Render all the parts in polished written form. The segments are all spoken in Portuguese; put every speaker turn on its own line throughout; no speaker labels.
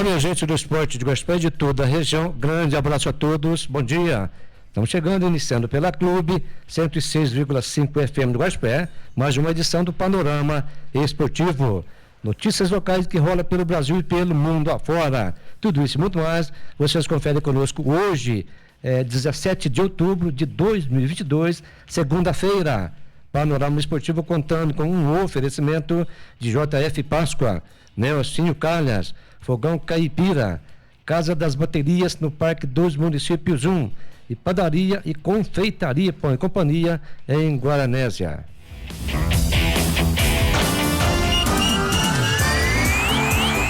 Olá, minha gente do esporte de Guaxupé de toda a região. Grande abraço a todos. Bom dia. Estamos chegando, iniciando pela Clube 106,5 FM do Guaxupé, mais uma edição do Panorama Esportivo. Notícias locais que rolam pelo Brasil e pelo mundo afora. Tudo isso e muito mais, vocês conferem conosco hoje, 17 de outubro de 2022, segunda-feira. Panorama Esportivo contando com um oferecimento de JF Páscoa, Nelsinho Calhas, Fogão Caipira, Casa das Baterias no Parque dos Municípios 1 e Padaria e Confeitaria Pão e Companhia em Guaranésia.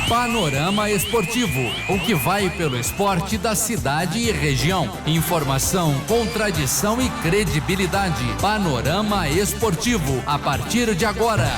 Panorama Esportivo, o que vai pelo esporte da cidade e região. Informação com tradição e credibilidade. Panorama Esportivo, a partir de agora.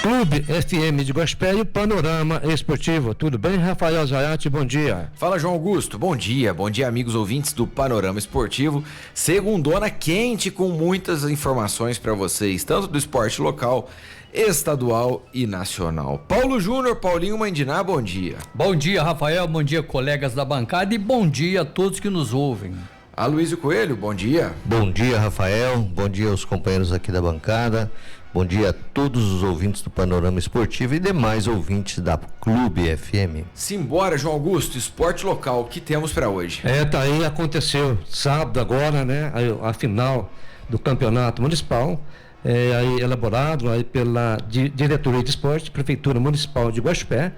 Clube FM de Guaxupé e o Panorama Esportivo. Tudo bem, Rafael Zayati? Bom dia.
Fala, João Augusto. Bom dia, amigos ouvintes do Panorama Esportivo. Segundona quente com muitas informações para vocês, tanto do esporte local, estadual e nacional. Paulo Júnior, Paulinho Mandiná, bom dia.
Bom dia, Rafael. Bom dia, colegas da bancada, e bom dia a todos que nos ouvem.
Aloysio Coelho, bom dia.
Bom dia, Rafael. Bom dia aos companheiros aqui da bancada. Bom dia a todos os ouvintes do Panorama Esportivo e demais ouvintes da Clube FM.
Simbora, João Augusto, esporte local, o que temos para hoje?
Tá aí, aconteceu sábado agora, né? A final do campeonato municipal, aí elaborado aí pela Diretoria de Esporte, Prefeitura Municipal de Guaxupé,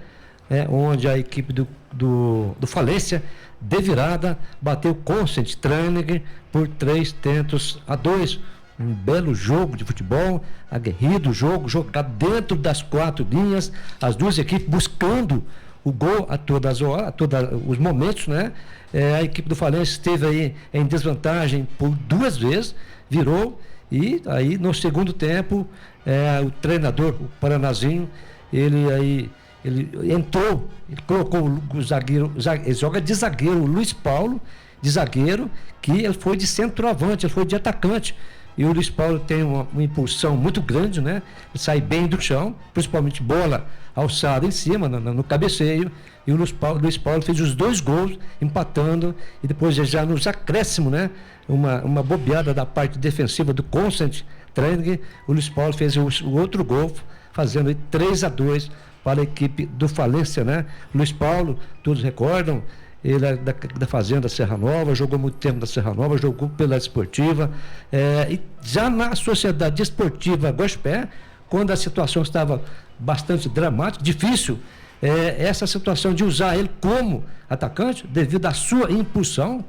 onde a equipe do Falência, de virada, bateu Consent Training por 3-2. Um belo jogo de futebol, aguerrido jogo, jogado dentro das 4 linhas, as duas equipes buscando o gol a todos os momentos, né? A equipe do Falência esteve aí em desvantagem por 2 vezes, virou, e aí no segundo tempo, o treinador, o Paranazinho, ele entrou, ele colocou o zagueiro, ele joga de zagueiro, o Luiz Paulo, de zagueiro, que ele foi de centroavante, ele foi de atacante. E o Luiz Paulo tem uma impulsão muito grande, né? Ele sai bem do chão, principalmente bola alçada em cima, no cabeceio. E o Luiz Paulo fez os 2 gols, empatando. E depois, já nos acréscimos, né? Uma bobeada da parte defensiva do Consent Training. O Luiz Paulo fez o outro gol, fazendo 3-2 para a equipe do Falência, né? O Luiz Paulo, todos recordam, ele é da Fazenda Serra Nova, jogou muito tempo na Serra Nova, jogou pela Esportiva, e já na Sociedade Esportiva Guaxupé, quando a situação estava bastante dramática, difícil, essa situação de usar ele como atacante, devido à sua impulsão,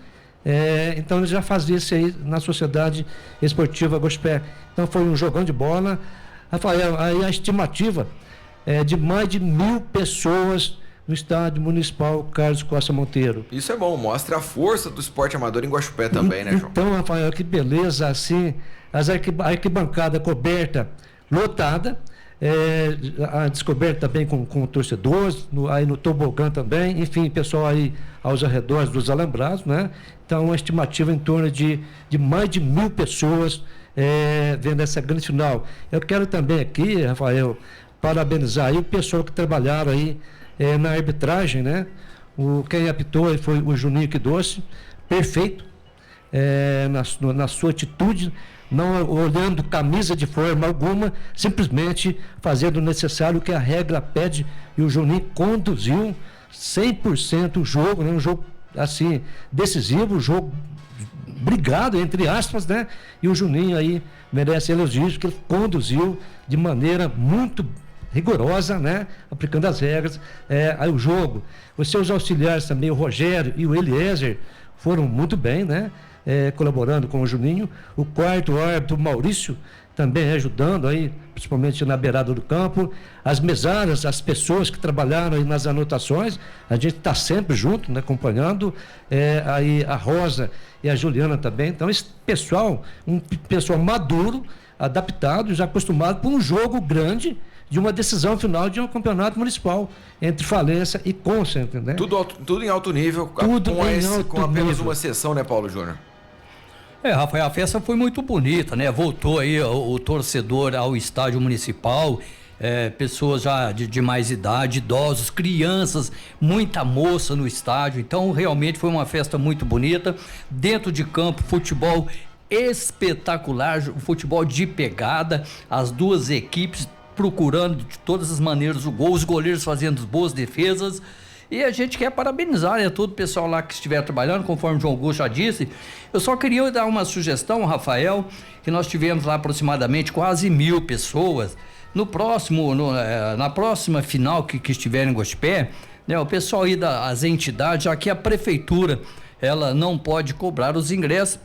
então ele já fazia isso aí na Sociedade Esportiva Guaxupé. Então foi um jogão de bola. Rafael, aí a estimativa é de mais de 1.000 pessoas no estádio municipal Carlos Costa Monteiro.
Isso é bom, mostra a força do esporte amador em Guaxupé também, né, João?
Então, Rafael, que beleza, assim, a arquibancada coberta, lotada, a descoberta também com torcedores, aí no tobogã também, enfim, pessoal aí aos arredores dos alambrados, né? Então, uma estimativa em torno de mais de 1.000 pessoas vendo essa grande final. Eu quero também aqui, Rafael, parabenizar aí o pessoal que trabalharam aí na arbitragem, né? Quem apitou foi o Juninho Quidoce, perfeito, na sua atitude, não olhando camisa de forma alguma, simplesmente fazendo o necessário que a regra pede, e o Juninho conduziu 100% o jogo, né? Um jogo assim, decisivo, um jogo brigado, entre aspas, né? E o Juninho aí merece elogios, porque ele conduziu de maneira muito rigorosa, né? Aplicando as regras, aí o jogo. Os seus auxiliares também, o Rogério e o Eliezer, foram muito bem, né? Colaborando com o Juninho. O quarto árbitro, o Maurício, também ajudando aí, principalmente na beirada do campo. As mesárias, as pessoas que trabalharam aí nas anotações, a gente está sempre junto, né? Acompanhando, aí a Rosa e a Juliana também. Então, esse pessoal, um pessoal maduro, adaptado, já acostumado com um jogo grande, de uma decisão final de um campeonato municipal entre Falência e Concentre, né?
Tudo em alto nível,
Tudo em alto
com apenas
nível.
uma sessão, né, Paulo Júnior?
Rafael, a festa foi muito bonita, né? Voltou aí o torcedor ao estádio municipal, pessoas já de mais idade, idosos, crianças, muita moça no estádio. Então, realmente foi uma festa muito bonita. Dentro de campo, futebol espetacular, futebol de pegada, as duas equipes procurando de todas as maneiras o gol, os goleiros fazendo boas defesas. E a gente quer parabenizar, né, todo o pessoal lá que estiver trabalhando, conforme o João Augusto já disse. Eu só queria dar uma sugestão, Rafael, que nós tivemos lá aproximadamente quase 1.000 pessoas. Na próxima final que estiver em Gospé, né, o pessoal aí das entidades, já que a prefeitura ela não pode cobrar os ingressos,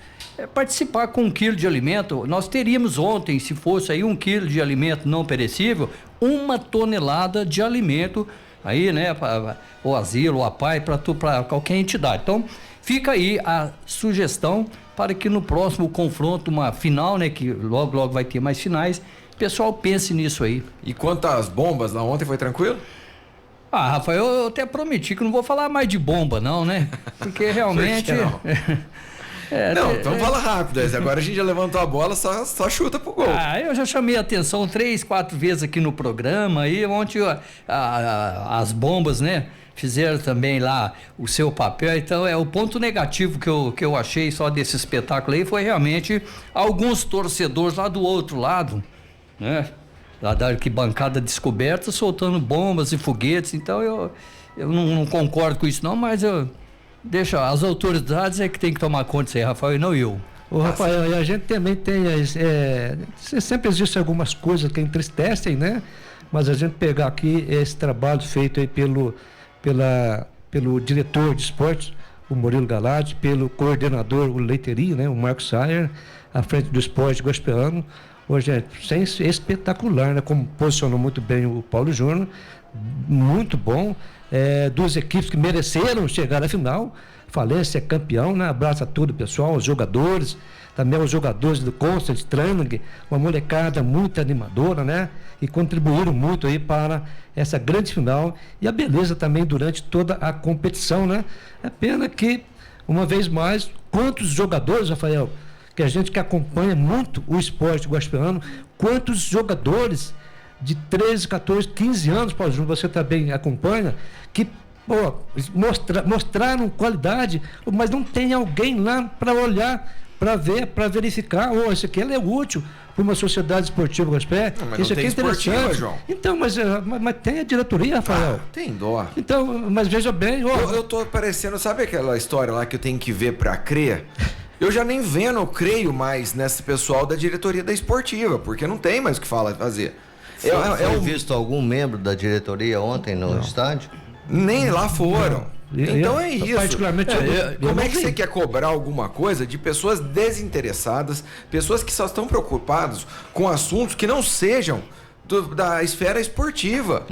participar com 1 quilo de alimento. Nós teríamos ontem, se fosse aí 1 quilo de alimento não perecível, 1 tonelada de alimento aí, né, para o asilo, a PAI, para qualquer entidade. Então, fica aí a sugestão para que no próximo confronto, uma final, né, que logo vai ter mais finais, o pessoal pense nisso aí.
E quanto às bombas lá ontem, foi tranquilo?
Rafael, eu até prometi que não vou falar mais de bomba, não, né? Porque realmente...
Por que não? Então fala rápido. Agora a gente já levantou a bola, só chuta pro gol.
Eu já chamei a atenção 3, 4 vezes aqui no programa. Aí ontem as bombas, né, fizeram também lá o seu papel. Então o ponto negativo que eu achei só desse espetáculo aí foi realmente alguns torcedores lá do outro lado, né, lá da arquibancada descoberta, soltando bombas e foguetes. Então eu não concordo com isso não, mas deixa as autoridades que tem que tomar conta disso aí, Rafael, e não eu.
Ô, Rafael, e a gente também tem, sempre existem algumas coisas que entristecem, né? Mas a gente pegar aqui esse trabalho feito aí pelo diretor de esportes, o Murilo Galati, pelo coordenador, o Leiteri, né? O Marcos Sayer, à frente do esporte gospelano. Hoje é espetacular, né? Como posicionou muito bem o Paulo Júnior, muito bom. Duas equipes que mereceram chegar à final. Falência é campeão, né? Abraço a todo o pessoal, os jogadores, também os jogadores do Constant Training, uma molecada muito animadora, né? E contribuíram muito aí para essa grande final e a beleza também durante toda a competição, né? É pena que, uma vez mais, quantos jogadores, Rafael, que a gente que acompanha muito o esporte gospelano, quantos jogadores de 13, 14, 15 anos, Paulo Júnior, você também acompanha, que mostraram qualidade, mas não tem alguém lá para olhar, para ver, para verificar, esse aqui é útil para uma sociedade esportiva gospel, isso aqui é interessante. João. Então, mas tem a diretoria, Rafael.
Tem dó.
Então, mas veja bem...
Eu tô parecendo, sabe aquela história lá que eu tenho que ver para crer? Eu já nem creio mais nesse pessoal da diretoria da esportiva, porque não tem mais o que fazer.
Foi visto algum membro da diretoria ontem no estádio?
Nem lá foram. Então é isso.
Particularmente,
como é que você quer cobrar alguma coisa de pessoas desinteressadas, pessoas que só estão preocupadas com assuntos que não sejam da esfera esportiva?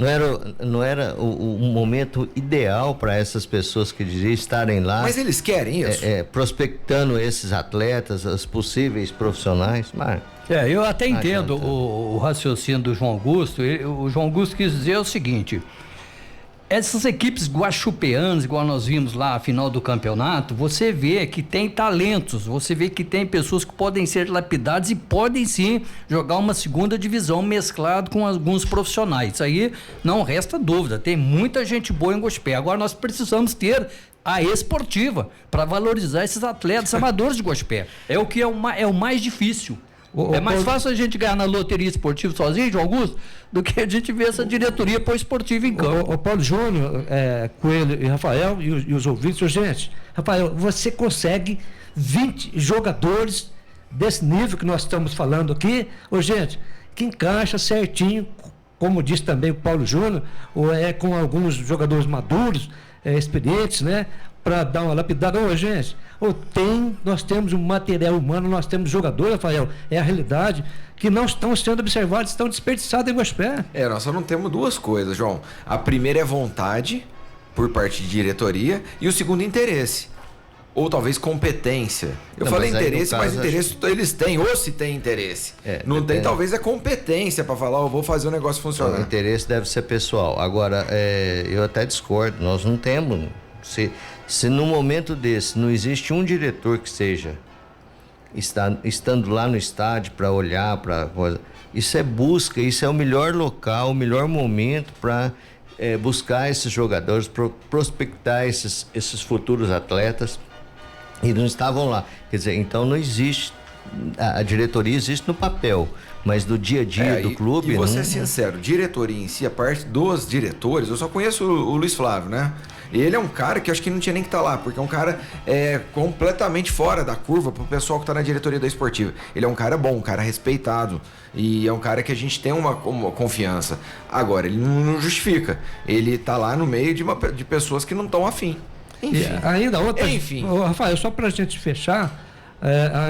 Não era o momento ideal para essas pessoas que diziam estarem lá.
Mas eles querem isso?
Prospectando esses atletas, os possíveis profissionais. Mas...
eu até entendo o raciocínio do João Augusto. O João Augusto quis dizer o seguinte: essas equipes guaxupeanas, igual nós vimos lá a final do campeonato, você vê que tem talentos, você vê que tem pessoas que podem ser lapidadas e podem sim jogar uma segunda divisão mesclado com alguns profissionais. Isso aí não resta dúvida, tem muita gente boa em Gospé. Agora nós precisamos ter a esportiva para valorizar esses atletas amadores de Gospé. É o que é o mais difícil. É mais fácil a gente ganhar na loteria esportiva sozinho, João Augusto, do que a gente ver essa diretoria pôr esportivo em campo.
O Paulo Júnior, Coelho e Rafael e os ouvintes, gente, Rafael, você consegue 20 jogadores desse nível que nós estamos falando aqui, gente, que encaixa certinho, como disse também o Paulo Júnior, com alguns jogadores maduros, experientes, né? Para dar uma lapidada. Gente, nós temos um material humano, nós temos jogadores, Rafael, é a realidade, que não estão sendo observados, estão desperdiçados em Gospé.
Nós só não temos duas coisas, João. A primeira é vontade, por parte de diretoria, e o segundo, interesse. ou talvez competência. Eu falei interesse, mas interesse eles têm, ou se tem interesse. Não tem, talvez é competência para falar, eu vou fazer o negócio funcionar.
O interesse deve ser pessoal. Agora, eu até discordo, nós não temos. Se num momento desse não existe um diretor que estando lá no estádio para olhar para coisa, isso é busca, isso é o melhor local, o melhor momento para buscar esses jogadores, prospectar esses futuros atletas, e não estavam lá. Quer dizer, então não existe, a diretoria existe no papel, mas do dia a dia do clube...
E vou ser sincero, diretoria em si, a parte dos diretores, eu só conheço o Luiz Flávio, né? Ele é um cara que eu acho que não tinha nem que estar lá, porque é um cara completamente fora da curva pro pessoal que tá na diretoria da Esportiva. Ele é um cara bom, um cara respeitado, e é um cara que a gente tem uma confiança. Agora, ele não justifica. Ele tá lá no meio de pessoas que não estão afim. Enfim.
E ainda outra...
Enfim.
Rafael, só pra gente fechar,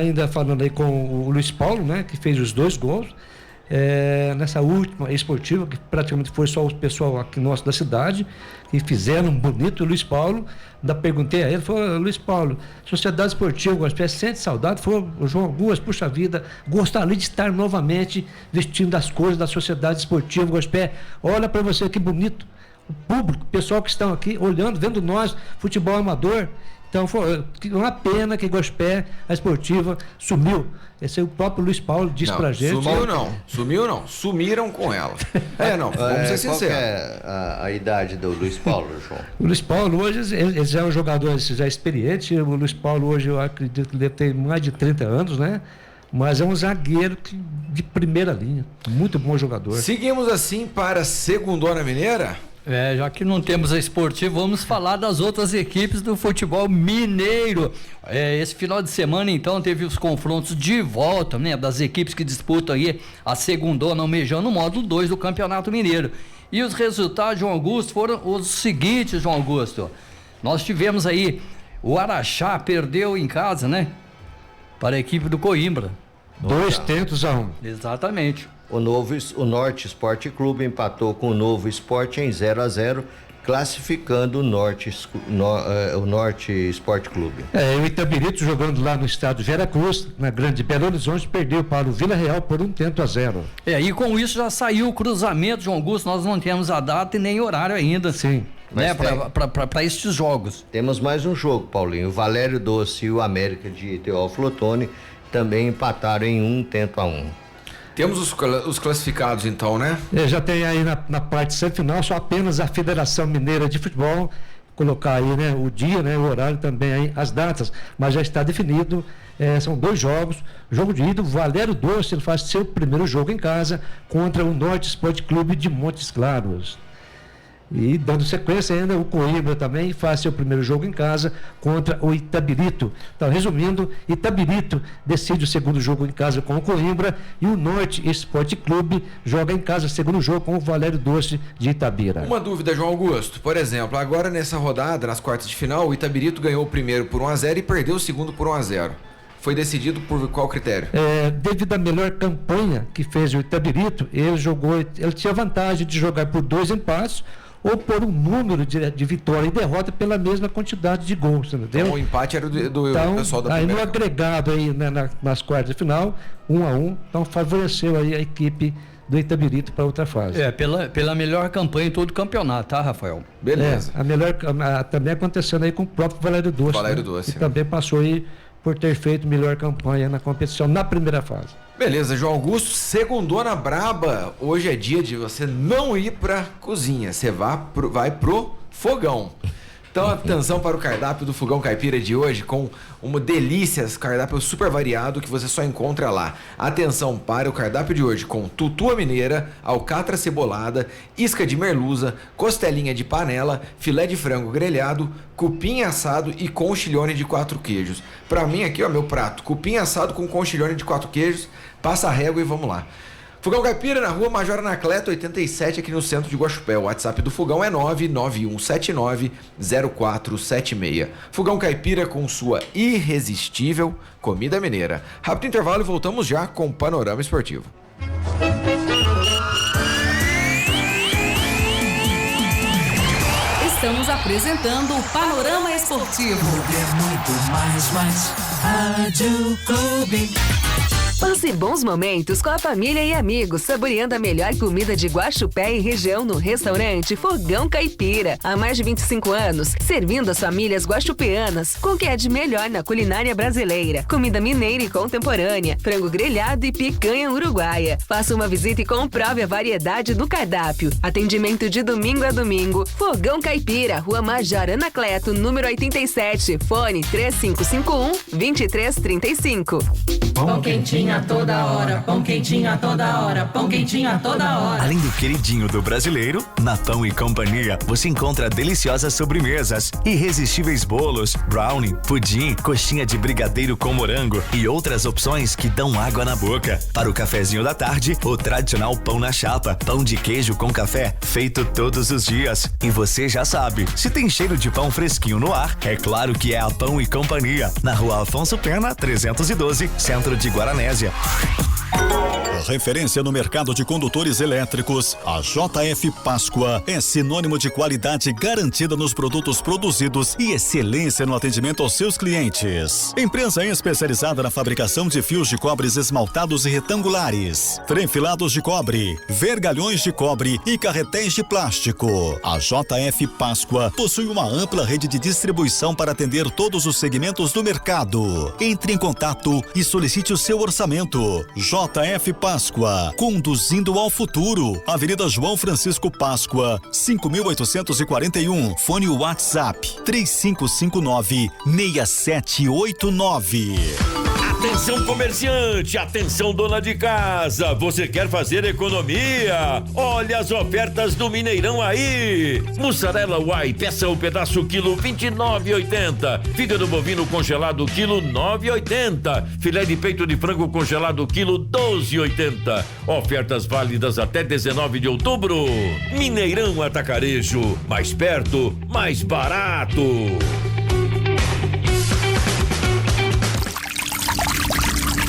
ainda falando aí com o Luiz Paulo, né, que fez os 2 gols, nessa última esportiva, que praticamente foi só o pessoal aqui nosso da cidade, que fizeram um bonito. O Luiz Paulo, ainda perguntei a ele, falou: Luiz Paulo, Sociedade Esportiva Guaxupé, sente saudade? Falou: o João Augusto, puxa vida, gostaria de estar novamente vestindo as cores da Sociedade Esportiva Guaxupé. Olha para você que bonito, o público, o pessoal que estão aqui olhando, vendo nós, futebol amador. Então foi uma pena que Guaxupé, a Esportiva, sumiu. Esse é o próprio Luiz Paulo disse pra gente.
Sumiu não, sumiram com ela. Vamos ser sinceros.
Qual que é a idade do Luiz Paulo, João?
O Luiz Paulo hoje, ele já é um jogador já experiente. O Luiz Paulo hoje, eu acredito que deve ter mais de 30 anos, né? Mas é um zagueiro de primeira linha, muito bom jogador.
Seguimos assim para a Segundona Mineira.
Já que não temos a Esportiva, vamos falar das outras equipes do futebol mineiro. Esse final de semana, então, teve os confrontos de volta, né, das equipes que disputam aí a Segundona, almejando o módulo 2 do Campeonato Mineiro. E os resultados, João Augusto, foram os seguintes, João Augusto. Nós tivemos aí, o Araxá perdeu em casa, né, para a equipe do Coimbra.
2-1.
Exatamente.
O Norte Esporte Clube empatou com o Novo Esporte em 0-0, classificando o Norte Esporte Clube.
O Itabirito, jogando lá no estádio Veracruz, na Grande Belo Horizonte, perdeu para o Vila Real por 1-0.
E com isso já saiu o cruzamento, João Augusto. Nós não temos a data e nem horário ainda.
Sim.
Né, para estes jogos.
Temos mais um jogo, Paulinho. O Valério Doce e o América de Teófilo Otoni também empataram em 1-1.
Temos os classificados, então, né?
Já tem aí na parte semifinal só apenas a Federação Mineira de Futebol, colocar aí, né, o dia, né, o horário também, aí, as datas, mas já está definido. São 2 jogos. Jogo de ida, o Valério Doce, ele faz seu primeiro jogo em casa contra o Norte Esporte Clube de Montes Claros. E dando sequência ainda, o Coimbra também faz seu primeiro jogo em casa contra o Itabirito. Então, resumindo, Itabirito decide o segundo jogo em casa com o Coimbra e o Norte Esporte Clube joga em casa o segundo jogo com o Valério Doce de Itabira.
Uma dúvida, João Augusto. Por exemplo, agora nessa rodada, nas quartas de final, o Itabirito ganhou o primeiro por 1-0 e perdeu o segundo por 1-0. Foi decidido por qual critério?
Devido à melhor campanha que fez o Itabirito, ele tinha vantagem de jogar por 2 empates ou por um número de vitória e derrota pela mesma quantidade de gols, entendeu?
Então o empate era do pessoal da primeira.
Aí no agregado aí, né, nas quartas de final, 1-1, então favoreceu aí a equipe do Itabirito para outra fase.
Pela melhor campanha em todo o campeonato, tá, Rafael?
Beleza.
Também acontecendo aí com o próprio Valério Doce.
Valério Doce.
Que também passou aí por ter feito melhor campanha na competição na primeira fase.
Beleza, João Augusto, Segundona braba. Hoje é dia de você não ir pra cozinha, você vai pro fogão. Então, atenção para o cardápio do Fogão Caipira de hoje, com uma delícia, cardápio super variado que você só encontra lá. Atenção para o cardápio de hoje, com tutua mineira, alcatra cebolada, isca de merluza, costelinha de panela, filé de frango grelhado, cupim assado e conchilhone de 4 queijos. Para mim aqui, ó, meu prato, cupim assado com conchilhone de 4 queijos, passa a régua e vamos lá. Fogão Caipira, na rua Major Anacleto, 87, aqui no centro de Guaxupé. O WhatsApp do Fogão é 991790476. Fogão Caipira com sua irresistível comida mineira. Rápido intervalo e voltamos já com o Panorama Esportivo.
Estamos apresentando o Panorama Esportivo.
Muito mais. Rádio Clube.
Passe bons momentos com a família e amigos, saboreando a melhor comida de Guaxupé e região no restaurante Fogão Caipira. Há mais de 25 anos, servindo as famílias guaxupeanas com o que é de melhor na culinária brasileira. Comida mineira e contemporânea, frango grelhado e picanha uruguaia. Faça uma visita e comprove a variedade do cardápio. Atendimento de domingo a domingo. Fogão Caipira, Rua Major Anacleto, número 87. Fone 3551-2335.
Pão quentinho a toda hora, pão quentinho a toda hora, pão quentinho a toda hora.
Além do queridinho do brasileiro, na Pão e Companhia você encontra deliciosas sobremesas, irresistíveis bolos, brownie, pudim, coxinha de brigadeiro com morango e outras opções que dão água na boca. Para o cafezinho da tarde, o tradicional pão na chapa, pão de queijo com café, feito todos os dias. E você já sabe, se tem cheiro de pão fresquinho no ar, é claro que é a Pão e Companhia, na Rua Afonso Pena, 312, Centro de Guaranésia.
Referência no mercado de condutores elétricos, a JF Páscoa é sinônimo de qualidade garantida nos produtos produzidos e excelência no atendimento aos seus clientes. Empresa especializada na fabricação de fios de cobres esmaltados e retangulares, frenfilados de cobre, vergalhões de cobre e carretéis de plástico. A JF Páscoa possui uma ampla rede de distribuição para atender todos os segmentos do mercado. Entre em contato e solicite o seu orçamento. JF Páscoa, conduzindo ao futuro. Avenida João Francisco Páscoa, 5.841. Fone WhatsApp 3559-6789.
Atenção comerciante, atenção dona de casa, você quer fazer economia? Olha as ofertas do Mineirão aí. Mussarela Uai, peça o pedaço quilo 29,80. Fígado bovino congelado quilo 9,80. Filé de peito de frango congelado quilo 12,80. Ofertas válidas até 19 de outubro. Mineirão Atacarejo, mais perto, mais barato.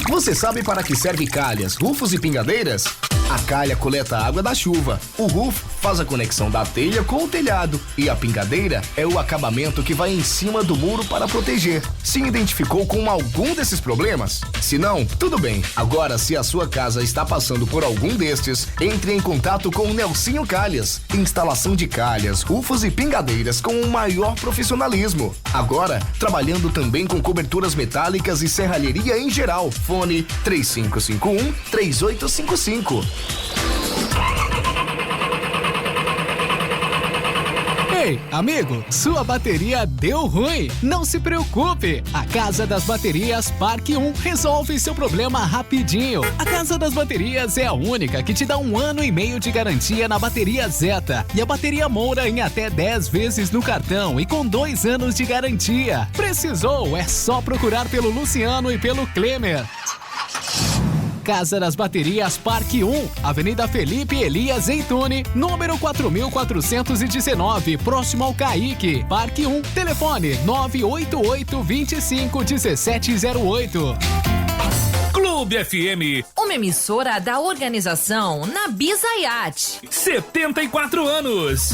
Você sabe para que serve calhas, rufos e pingadeiras? A calha coleta a água da chuva, o rufo faz a conexão da telha com o telhado e a pingadeira é o acabamento que vai em cima do muro para proteger. Se identificou com algum desses problemas? Se não, tudo bem. Agora, se a sua casa está passando por algum destes, entre em contato com o Nelsinho Calhas. Instalação de calhas, rufos e pingadeiras com o maior profissionalismo. Agora, trabalhando também com coberturas metálicas e serralheria em geral. Fone 3551-3855.
Ei, amigo, sua bateria deu ruim? Não se preocupe, a Casa das Baterias Parque 1 resolve seu problema rapidinho. A Casa das Baterias é a única que te dá 1 ano e meio de garantia na bateria Zeta e a bateria Moura em até 10 vezes no cartão e com 2 anos de garantia. Precisou? É só procurar pelo Luciano e pelo Klemer. Casa das Baterias Parque 1, Avenida Felipe Elias Zeitune, número 4419, próximo ao Caique. Parque 1, telefone 988-25-1708.
Clube FM.
Uma emissora da organização Nabi Zayat.
74 anos.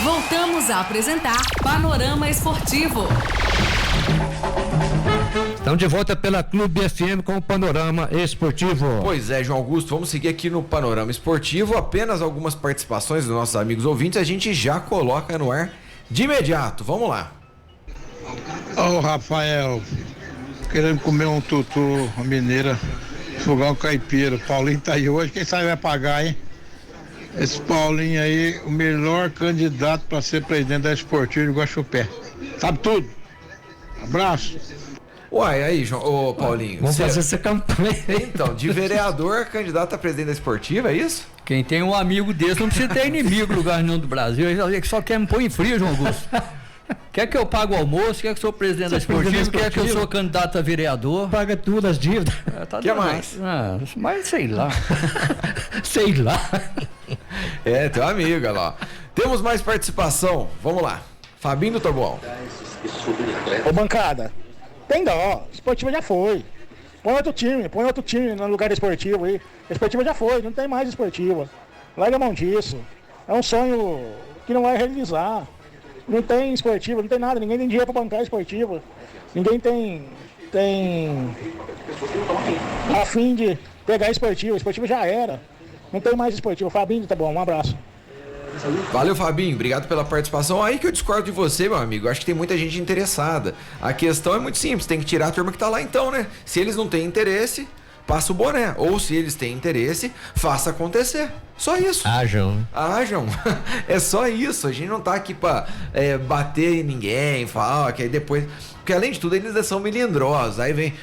Voltamos a apresentar Panorama Esportivo.
Estamos de volta pela Clube FM com o Panorama Esportivo.
Pois é, João Augusto, vamos seguir aqui no Panorama Esportivo. Apenas algumas participações dos nossos amigos ouvintes, a gente já coloca no ar de imediato. Vamos lá.
Ô Rafael, querendo comer um tutu, uma mineira, fogão caipira. O Paulinho tá aí hoje, quem sabe vai pagar, hein? Esse Paulinho aí, o melhor candidato para ser presidente da Esportiva de Guaxupé. Sabe tudo. Abraço.
Uai, aí, João, Paulinho.
Vamos fazer essa campanha.
Então, de vereador, candidato a presidente da Esportiva, é isso?
Quem tem um amigo desse não precisa ter inimigo no lugar nenhum do Brasil. Ele só quer me pôr em frio, João Augusto. Quer que eu pague o almoço, quer que eu sou presidente da Esportiva, quer que eu sou candidato a vereador.
Paga tudo, as dívidas.
O que mais?
Mas sei lá.
Sei lá.
É, teu amigo, olha lá. Temos mais participação, vamos lá. Fabinho do Taboão.
Ô bancada, tem dó, Esportiva já foi. Põe outro time no lugar da Esportiva aí. A Esportiva já foi, não tem mais Esportiva. Larga a mão disso. É um sonho que não vai realizar. Não tem esportiva, não tem nada, ninguém tem dinheiro para bancar esportiva. Ninguém tem a fim de pegar esportiva já era. Não tem mais esportiva. Fabinho, tá bom, um abraço.
Valeu, Fabinho, obrigado pela participação. Aí que eu discordo de você, meu amigo, acho que tem muita gente interessada. A questão é muito simples, tem que tirar a turma que tá lá então, né? Se eles não têm interesse, passa o boné. Ou se eles têm interesse, faça acontecer. Só isso.
Ajam.
É só isso. A gente não tá aqui pra bater em ninguém, falar que aí depois... Porque além de tudo, eles são melindrosos. Aí vem,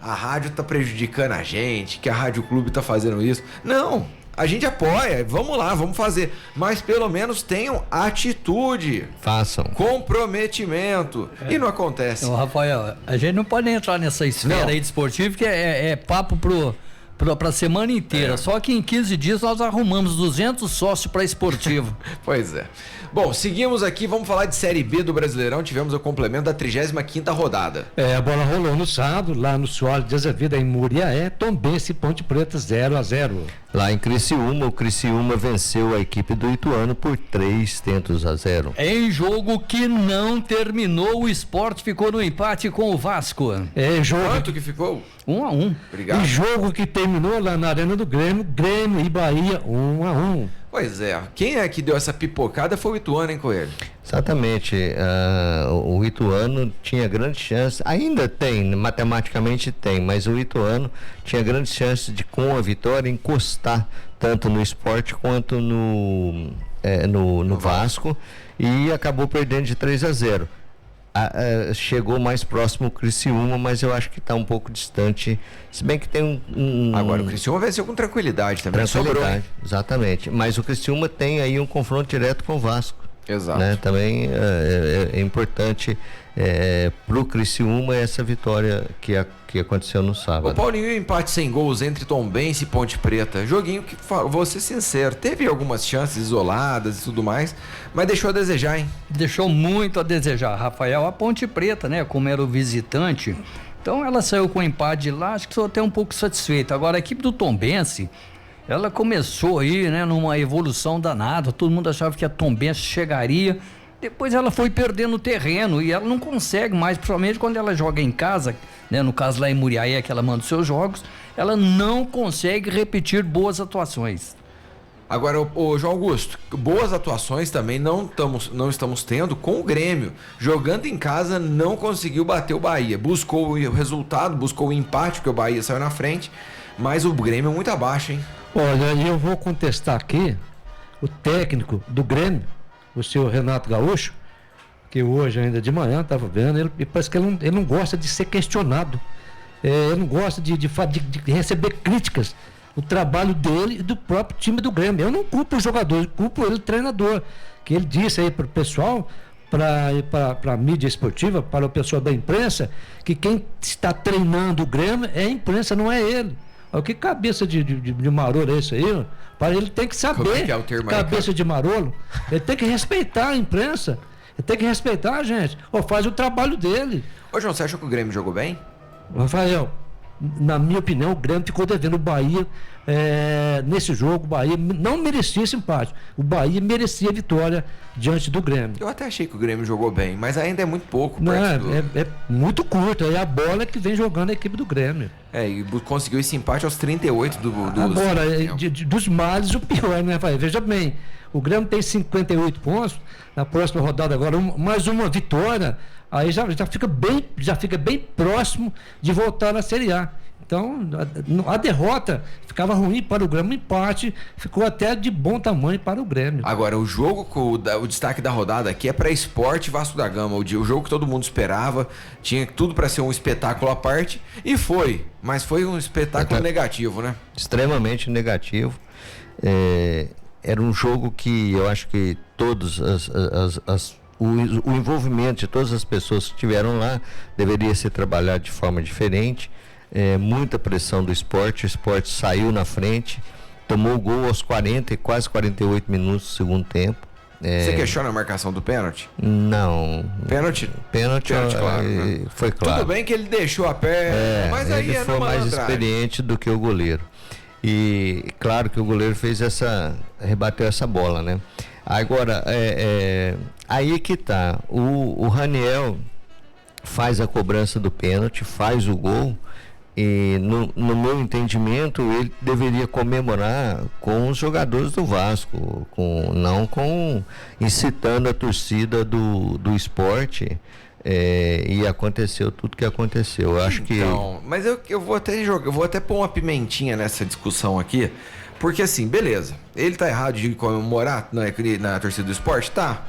a rádio tá prejudicando a gente, que a Rádio Clube tá fazendo isso. Não, a gente apoia, vamos lá, vamos fazer. Mas pelo menos tenham atitude.
Façam.
Comprometimento. E não acontece.
Então, Rafael, a gente não pode entrar nessa esfera aí de esportivo, que é papo pra semana inteira. Só que em 15 dias nós arrumamos 200 sócios para esportivo.
Pois é. Bom, seguimos aqui, vamos falar de Série B do Brasileirão. Tivemos o complemento da 35ª rodada.
A bola rolou no sábado, lá no Soares de Azevedo, em Muriaé, Tombense e Ponte Preta 0-0.
Lá em Criciúma, o Criciúma venceu a equipe do Ituano por 3-0.
Em jogo que não terminou, o Sport ficou no empate com o Vasco.
Quanto que ficou?
1-1.
Obrigado.
O jogo que terminou lá na Arena do Grêmio e Bahia 1-1.
Pois é, quem é que deu essa pipocada foi o Ituano, hein, Coelho?
Exatamente, o Ituano tinha grande chance, ainda tem, matematicamente tem, mas o Ituano tinha grande chance de, com a vitória, encostar tanto no Sport quanto no Vasco, e acabou perdendo de 3-0. Chegou mais próximo o Criciúma, mas eu acho que está um pouco distante, se bem que tem
Agora o Criciúma venceu com tranquilidade também.
Tranquilidade, exatamente, mas o Criciúma tem aí um confronto direto com o Vasco.
Exato.
Né? Também é importante pro Criciúma essa vitória que aconteceu no sábado.
O Paulinho, o empate sem gols entre Tombense e Ponte Preta, joguinho que, vou ser sincero, teve algumas chances isoladas e tudo mais, mas deixou a desejar, hein?
Deixou muito a desejar, Rafael. A Ponte Preta, né, como era o visitante, então ela saiu com o empate de lá, acho que sou até um pouco satisfeita. Agora a equipe do Tombense, ela começou aí, né, numa evolução danada, todo mundo achava que a Tombense chegaria, depois ela foi perdendo terreno e ela não consegue mais, principalmente quando ela joga em casa, né, no caso lá em Muriaé, que ela manda os seus jogos, ela não consegue repetir boas atuações.
Agora, o João Augusto, boas atuações também não estamos tendo com o Grêmio. Jogando em casa, não conseguiu bater o Bahia. Buscou o resultado, buscou o empate, porque o Bahia saiu na frente, mas o Grêmio é muito abaixo, hein?
Olha, eu vou contestar aqui o técnico do Grêmio, o senhor Renato Gaúcho, que hoje ainda de manhã estava vendo, ele parece que ele não gosta de ser questionado, ele não gosta de receber críticas. O trabalho dele e do próprio time do Grêmio. Eu não culpo o jogador, eu culpo ele, o treinador, que ele disse aí para o pessoal, para a mídia esportiva, para o pessoal da imprensa, que quem está treinando o Grêmio é a imprensa, não é ele. Olha que cabeça de marolo é isso aí? Para ele tem que saber.
Como é que é o termo aí,
cabeça de marolo. Ele tem que respeitar a imprensa. Ele tem que respeitar a gente. Faz o trabalho dele.
Ô, João, você acha que o Grêmio jogou bem?
Rafael, na minha opinião, o Grêmio ficou devendo. O Bahia, nesse jogo, o Bahia não merecia esse empate. O Bahia merecia a vitória diante do Grêmio.
Eu até achei que o Grêmio jogou bem, mas ainda é muito pouco.
Não, é muito curto. É a bola que vem jogando a equipe do Grêmio.
E conseguiu esse empate aos 38
Agora, dos males, o pior, né, Rafael? Veja bem, o Grêmio tem 58 pontos. Na próxima rodada agora, mais uma vitória, aí já fica bem próximo de voltar na Série A. Então, a derrota ficava ruim para o Grêmio, o empate ficou até de bom tamanho para o Grêmio.
Agora, o jogo, o destaque da rodada aqui é para Sport e Vasco da Gama, o jogo que todo mundo esperava, tinha tudo para ser um espetáculo à parte, e foi, mas foi um espetáculo negativo, né?
Extremamente negativo. Era um jogo que eu acho que todos o envolvimento de todas as pessoas que estiveram lá deveria ser trabalhado de forma diferente. Muita pressão do Sport, o Sport saiu na frente, tomou o gol aos 40 e quase 48 minutos do segundo tempo.
Você questiona a marcação do pênalti?
Não.
Pênalti, claro, né?
Foi claro.
Tudo bem que ele deixou a perna, mas aí
ele foi mais experiente do que o goleiro. E claro que o goleiro rebateu essa bola, né? Agora, aí que tá, o Raniel faz a cobrança do pênalti, faz o gol, e no meu entendimento ele deveria comemorar com os jogadores do Vasco, não incitando a torcida do Sport. E aconteceu tudo que aconteceu. Eu acho que.
Então, mas eu vou até pôr uma pimentinha nessa discussão aqui, porque assim, beleza, ele tá errado de comemorar na torcida do Sport? Tá.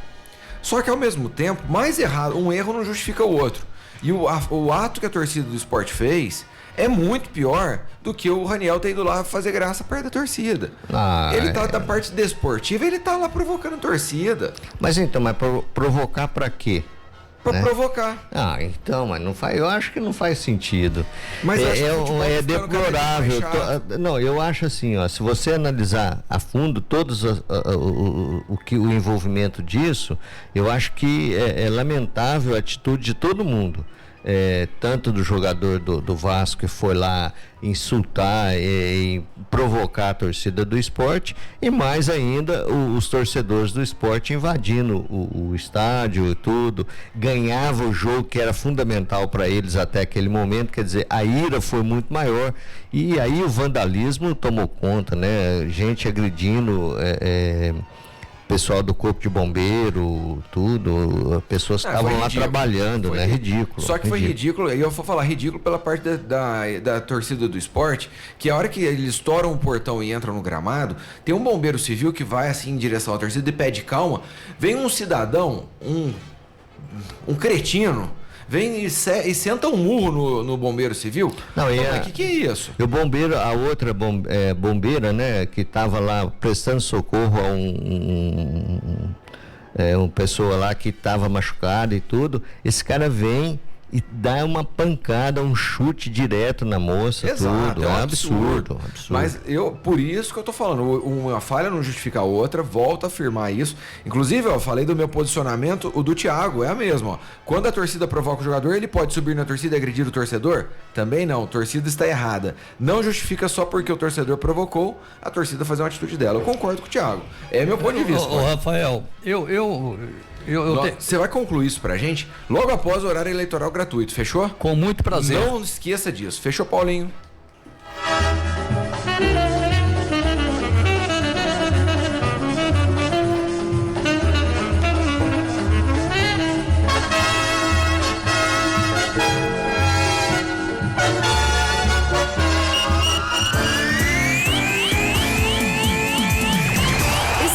Só que ao mesmo tempo, mais errado, um erro não justifica o outro. E o ato que a torcida do Sport fez é muito pior do que o Raniel ter ido lá fazer graça perto da torcida. Ele tá da parte desportiva, ele tá lá provocando a torcida.
Mas então, provocar pra quê?
Pra provocar.
Então, mas não faz, eu acho que não faz sentido.
Mas
é deplorável. Não, eu acho assim, ó, se você analisar a fundo todos o envolvimento disso, eu acho que é lamentável a atitude de todo mundo. Tanto do jogador do Vasco que foi lá insultar e provocar a torcida do Sport, e mais ainda os torcedores do Sport invadindo o estádio e tudo, ganhava o jogo que era fundamental para eles até aquele momento, quer dizer, a ira foi muito maior, e aí o vandalismo tomou conta, né? Gente agredindo pessoal do corpo de bombeiro, tudo, pessoas que estavam lá trabalhando, né? Ridículo.
Só que foi ridículo, e eu vou falar ridículo pela parte da torcida do Sport, que a hora que eles estouram o portão e entram no gramado, tem um bombeiro civil que vai assim em direção à torcida e pede calma, vem um cidadão, um cretino, vem e senta um murro no bombeiro civil.
Não,
o que é isso?
O bombeiro, a outra bombeira, né, que estava lá prestando socorro a uma pessoa lá que estava machucada e tudo, esse cara vem e dá uma pancada, um chute direto na moça.
Exato,
tudo. É um absurdo.
Mas por isso que eu tô falando, uma falha não justifica a outra, volto a afirmar isso. Inclusive, eu falei do meu posicionamento, o do Thiago é a mesma, ó. Quando a torcida provoca o jogador, ele pode subir na torcida e agredir o torcedor? Também não, a torcida está errada. Não justifica só porque o torcedor provocou a torcida fazer uma atitude dela. Eu concordo com o Thiago. É meu ponto de vista.
Rafael,
Você vai concluir isso pra gente logo após o horário eleitoral gratuito, fechou?
Com muito prazer.
Não esqueça disso. Fechou, Paulinho?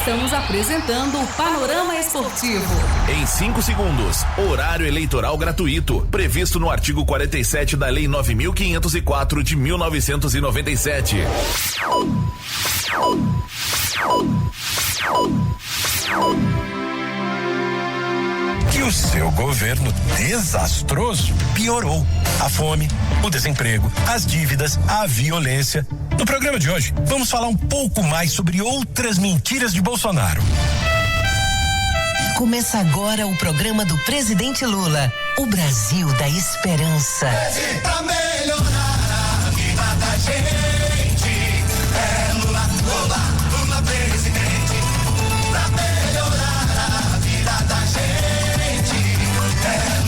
Estamos apresentando o Panorama Esportivo.
Em 5 segundos, horário eleitoral gratuito, previsto no artigo 47 da Lei 9.504 de 1997.
Que o seu governo desastroso piorou a fome, o desemprego, as dívidas, a violência. No programa de hoje, vamos falar um pouco mais sobre outras mentiras de Bolsonaro.
Começa agora o programa do presidente Lula, o Brasil da esperança.
Pra melhorar a vida da gente, é Lula, Lula, Lula presidente. Pra melhorar a vida da gente, é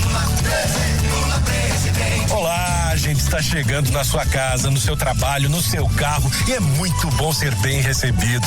Lula presidente.
Olá, a gente está chegando na sua casa, no seu trabalho, no seu carro, e é muito bom ser bem recebido.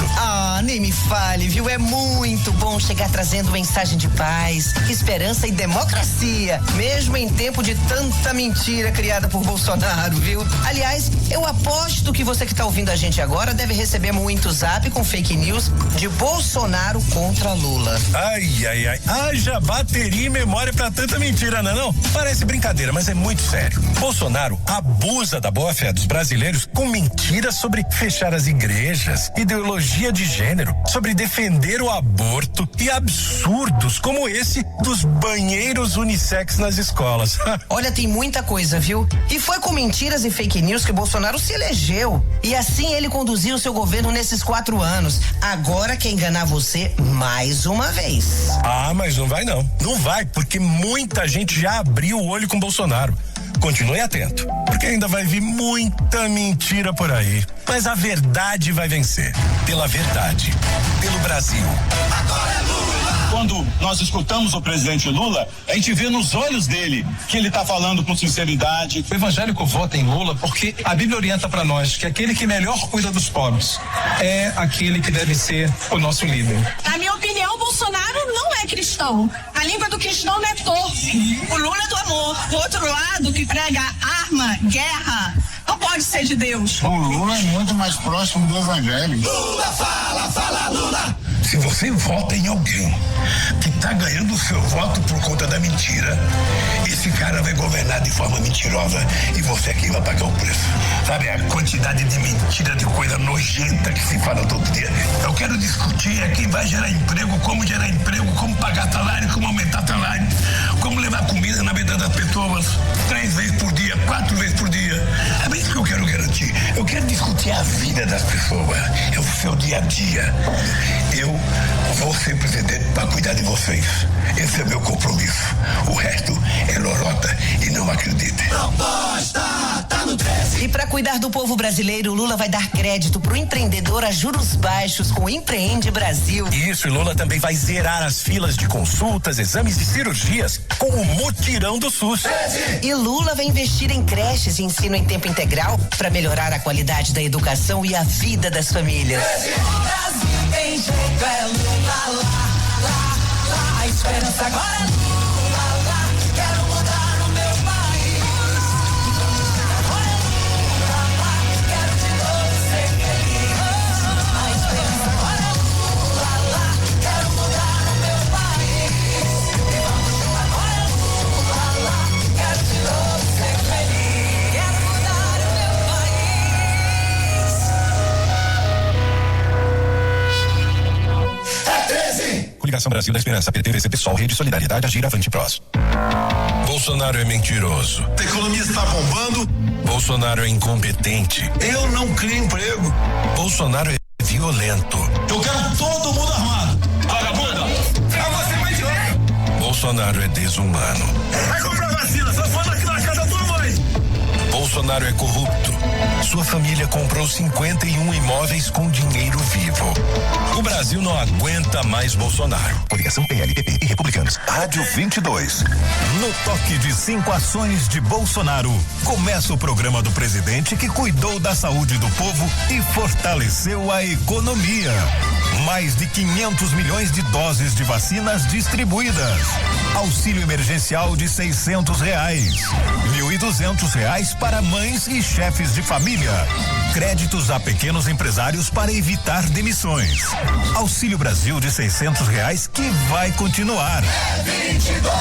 Nem me fale, viu? É muito bom chegar trazendo mensagem de paz, esperança e democracia, mesmo em tempo de tanta mentira criada por Bolsonaro, viu? Aliás, eu aposto que você que está ouvindo a gente agora deve receber muito zap com fake news de Bolsonaro contra Lula.
Ai, haja bateria e memória pra tanta mentira, não? Parece brincadeira, mas é muito sério. Bolsonaro abusa da boa-fé dos brasileiros com mentiras sobre fechar as igrejas, ideologia de gênero, sobre defender o aborto e absurdos como esse dos banheiros unissex nas escolas.
Olha, tem muita coisa, viu? E foi com mentiras e fake news que Bolsonaro se elegeu. E assim ele conduziu o seu governo nesses 4 anos. Agora quer enganar você mais uma vez.
Mas não vai não. Não vai, porque muita gente já abriu o olho com Bolsonaro. Continue atento, porque que ainda vai vir muita mentira por aí. Mas a verdade vai vencer. Pela verdade. Pelo Brasil.
Agora é Lula! Quando nós escutamos o presidente Lula, a gente vê nos olhos dele que ele está falando com sinceridade.
O evangélico vota em Lula porque a Bíblia orienta para nós que aquele que melhor cuida dos pobres é aquele que deve ser o nosso líder.
Na minha opinião, Bolsonaro não é cristão. A língua do cristão não é torto. O Lula é do amor. O outro lado, que prega arma, guerra, não pode ser de Deus.
O Lula é muito mais próximo do evangelho.
Lula fala, fala Lula.
Se você vota em alguém que está ganhando o seu voto por conta da mentira, esse cara vai governar de forma mentirosa e você é quem vai pagar o preço. Sabe a quantidade de mentira, de coisa nojenta que se fala todo dia? Eu quero discutir é quem vai gerar emprego, como pagar salário, como aumentar salário, como levar comida na mesa das pessoas 3 vezes por dia, 4 vezes por dia. É isso que eu quero garantir. Eu quero discutir a vida das pessoas, é o seu dia a dia. Eu vou ser presidente para cuidar de vocês. Esse é meu compromisso. O resto é lorota e não acredite.
Proposta tá no 13.
E para cuidar do povo brasileiro, Lula vai dar crédito pro empreendedor a juros baixos com o Empreende Brasil.
Isso, e Lula também vai zerar as filas de consultas, exames e cirurgias com o mutirão do SUS.
E Lula vai investir em creches de ensino em tempo integral para melhorar a qualidade da educação e a vida das famílias.
O Brasil tem jeito, é Lula, lá. A esperança agora é Lula, lá. Quero mudar o meu país. Agora é Lula, lá. Quero de novo ser feliz. A esperança agora é Lula, lá. Quero mudar o meu país. Agora é Lula, lá. Quero de novo ser feliz. Quero mudar o meu país. É 13.
Coligação Brasil da Esperança, PT, VCP, PSOL, Rede Solidariedade, Agir, Avante, Prós. Bolsonaro é mentiroso.
A economia está bombando.
Bolsonaro é incompetente.
Eu não crio emprego.
Bolsonaro é violento.
Eu quero todo mundo armado. Vagabunda! Você vai direto!
Bolsonaro é desumano.
Vai comprar vacina, só falta aqui na casa da tua mãe.
Bolsonaro é corrupto. Sua família comprou 51 imóveis com dinheiro vivo. O Brasil não aguenta mais Bolsonaro.
Coligação PL, PP e Republicanos. Rádio 22. No toque de 5 ações de Bolsonaro, começa o programa do presidente que cuidou da saúde do povo e fortaleceu a economia. Mais de 500 milhões de doses de vacinas distribuídas. Auxílio emergencial de R$600. R$1.200 para mães e chefes de família. Créditos a pequenos empresários para evitar demissões. Auxílio Brasil de R$600 que vai continuar.
É 22.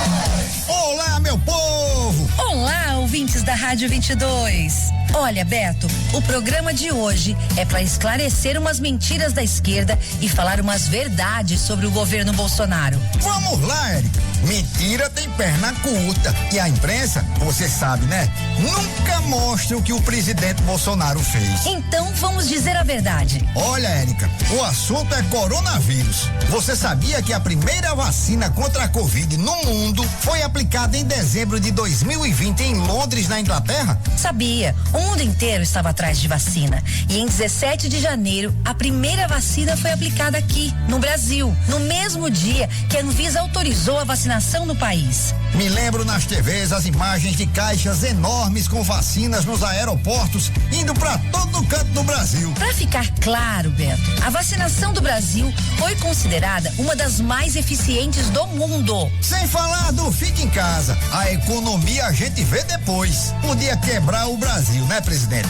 Olá, meu povo!
Olá, ouvintes da Rádio 22. Olha, Beto, o programa de hoje é para esclarecer umas mentiras da esquerda e falar umas verdades sobre o governo Bolsonaro.
Vamos lá, Érica. Mentira tem perna curta. E a imprensa, você sabe, né? Nunca mostra o que o presidente Bolsonaro fez.
Então vamos dizer a verdade.
Olha, Érica, o assunto é coronavírus. Você sabia que a primeira vacina contra a Covid no mundo foi aplicada em dezembro de 2020 em Londres, na Inglaterra?
Sabia. O mundo inteiro estava atrás de vacina. E em 17 de janeiro, a primeira vacina foi aplicada aqui, no Brasil, no mesmo dia que a Anvisa autorizou a vacinação no país.
Me lembro nas TVs as imagens de caixas enormes com vacinas nos aeroportos, indo para todo canto do Brasil.
Para ficar claro, Beto, a vacinação do Brasil foi considerada uma das mais eficientes do mundo.
Sem falar do fique em casa, a economia a gente vê depois. Podia quebrar o Brasil, né, presidente?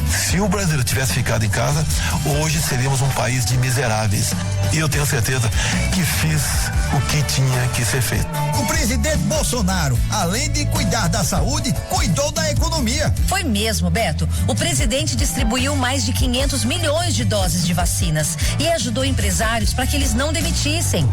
Se o Brasil tivesse ficado em casa, hoje seríamos um país de miseráveis. E eu tenho certeza que fiz o que tinha que ser feito.
O presidente Bolsonaro, além de cuidar da saúde, cuidou da economia.
Foi mesmo, Beto. O presidente distribuiu mais de 500 milhões de doses de vacinas e ajudou empresários para que eles não demitissem.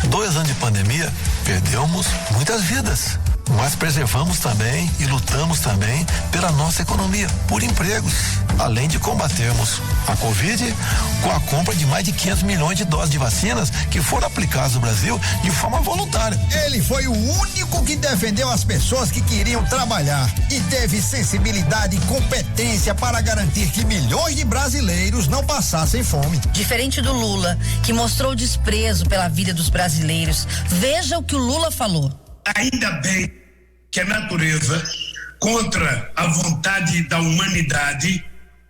2 anos de pandemia, perdemos muitas vidas. Mas preservamos também e lutamos também pela nossa economia, por empregos. além de combatermos a Covid com a compra de mais de 500 milhões de doses de vacinas que foram aplicadas no Brasil de forma voluntária.
Ele foi o único que defendeu as pessoas que queriam trabalhar e teve sensibilidade e competência para garantir que milhões de brasileiros não passassem fome.
Diferente do Lula, que mostrou desprezo pela vida dos brasileiros, veja o que o Lula falou.
Ainda bem que a natureza, contra a vontade da humanidade,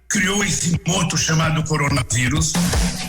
criou esse monstro chamado coronavírus.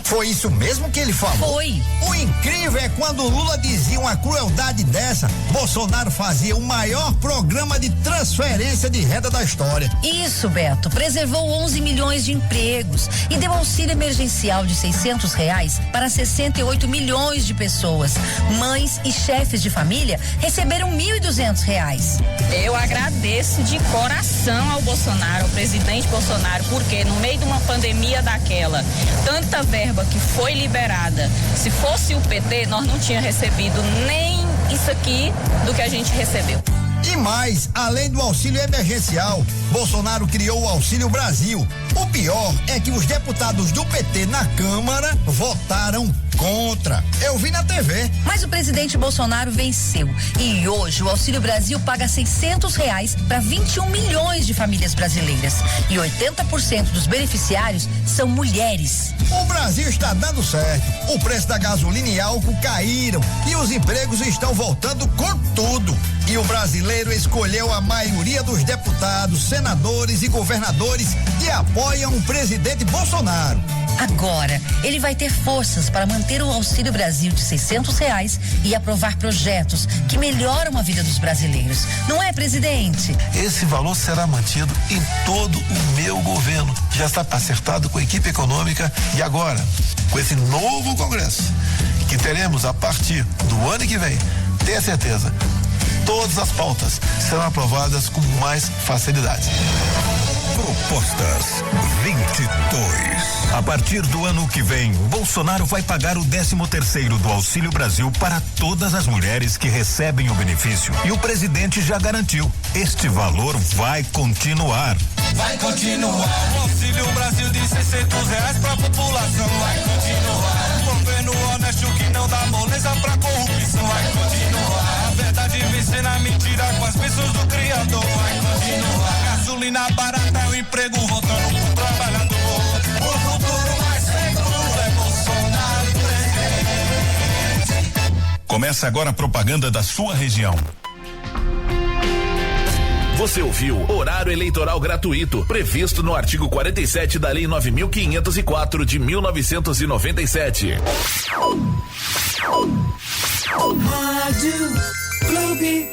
Foi isso mesmo que ele falou?
Foi.
O incrível é quando o Lula dizia uma crueldade dessa, Bolsonaro fazia o maior programa de transferência de renda da história.
Isso, Beto. Preservou 11 milhões de empregos e deu auxílio emergencial de R$600 para 68 milhões de pessoas. Mães e chefes de família receberam R$1.200.
Eu agradeço de coração ao Bolsonaro, ao presidente Bolsonaro, porque no meio de uma pandemia daquela, tanta verba que foi liberada, se fosse o PT, nós não tínhamos recebido nem isso aqui do que a gente recebeu.
E mais, além do auxílio emergencial, Bolsonaro criou o Auxílio Brasil. O pior é que os deputados do PT na Câmara votaram contra. Eu vi na TV.
Mas o presidente Bolsonaro venceu e hoje o Auxílio Brasil paga R$600 para 21 milhões de famílias brasileiras e 80% dos beneficiários são mulheres.
O Brasil está dando certo. O preço da gasolina e álcool caíram e os empregos estão voltando com tudo. E o brasileiro escolheu a maioria dos deputados, senadores e governadores que apoiam o presidente Bolsonaro.
Agora, ele vai ter forças para manter o Auxílio Brasil de R$600 e aprovar projetos que melhoram a vida dos brasileiros. Não é, presidente?
Esse valor será mantido em todo o meu governo. Já está acertado com a equipe econômica e agora, com esse novo Congresso, que teremos a partir do ano que vem, tenha certeza, todas as pautas serão aprovadas com mais facilidade.
Propostas 22. A partir do ano que vem, Bolsonaro vai pagar o 13º do Auxílio Brasil para todas as mulheres que recebem o benefício. E o presidente já garantiu, este valor vai continuar.
Vai continuar. O Auxílio Brasil de R$600 pra população. Vai continuar. Governo honesto que não dá moleza pra corrupção. Vai continuar. A verdade vencer na mentira com as bênçãos do Criador. Vai continuar. Gasolina barata é o emprego voltando pro trabalhador. O futuro mais seguro é Bolsonaro presidente.
Começa agora a propaganda da sua região.
Você ouviu Horário Eleitoral Gratuito, previsto no artigo 47 da Lei 9.504 de 1997.
Rádio Clube.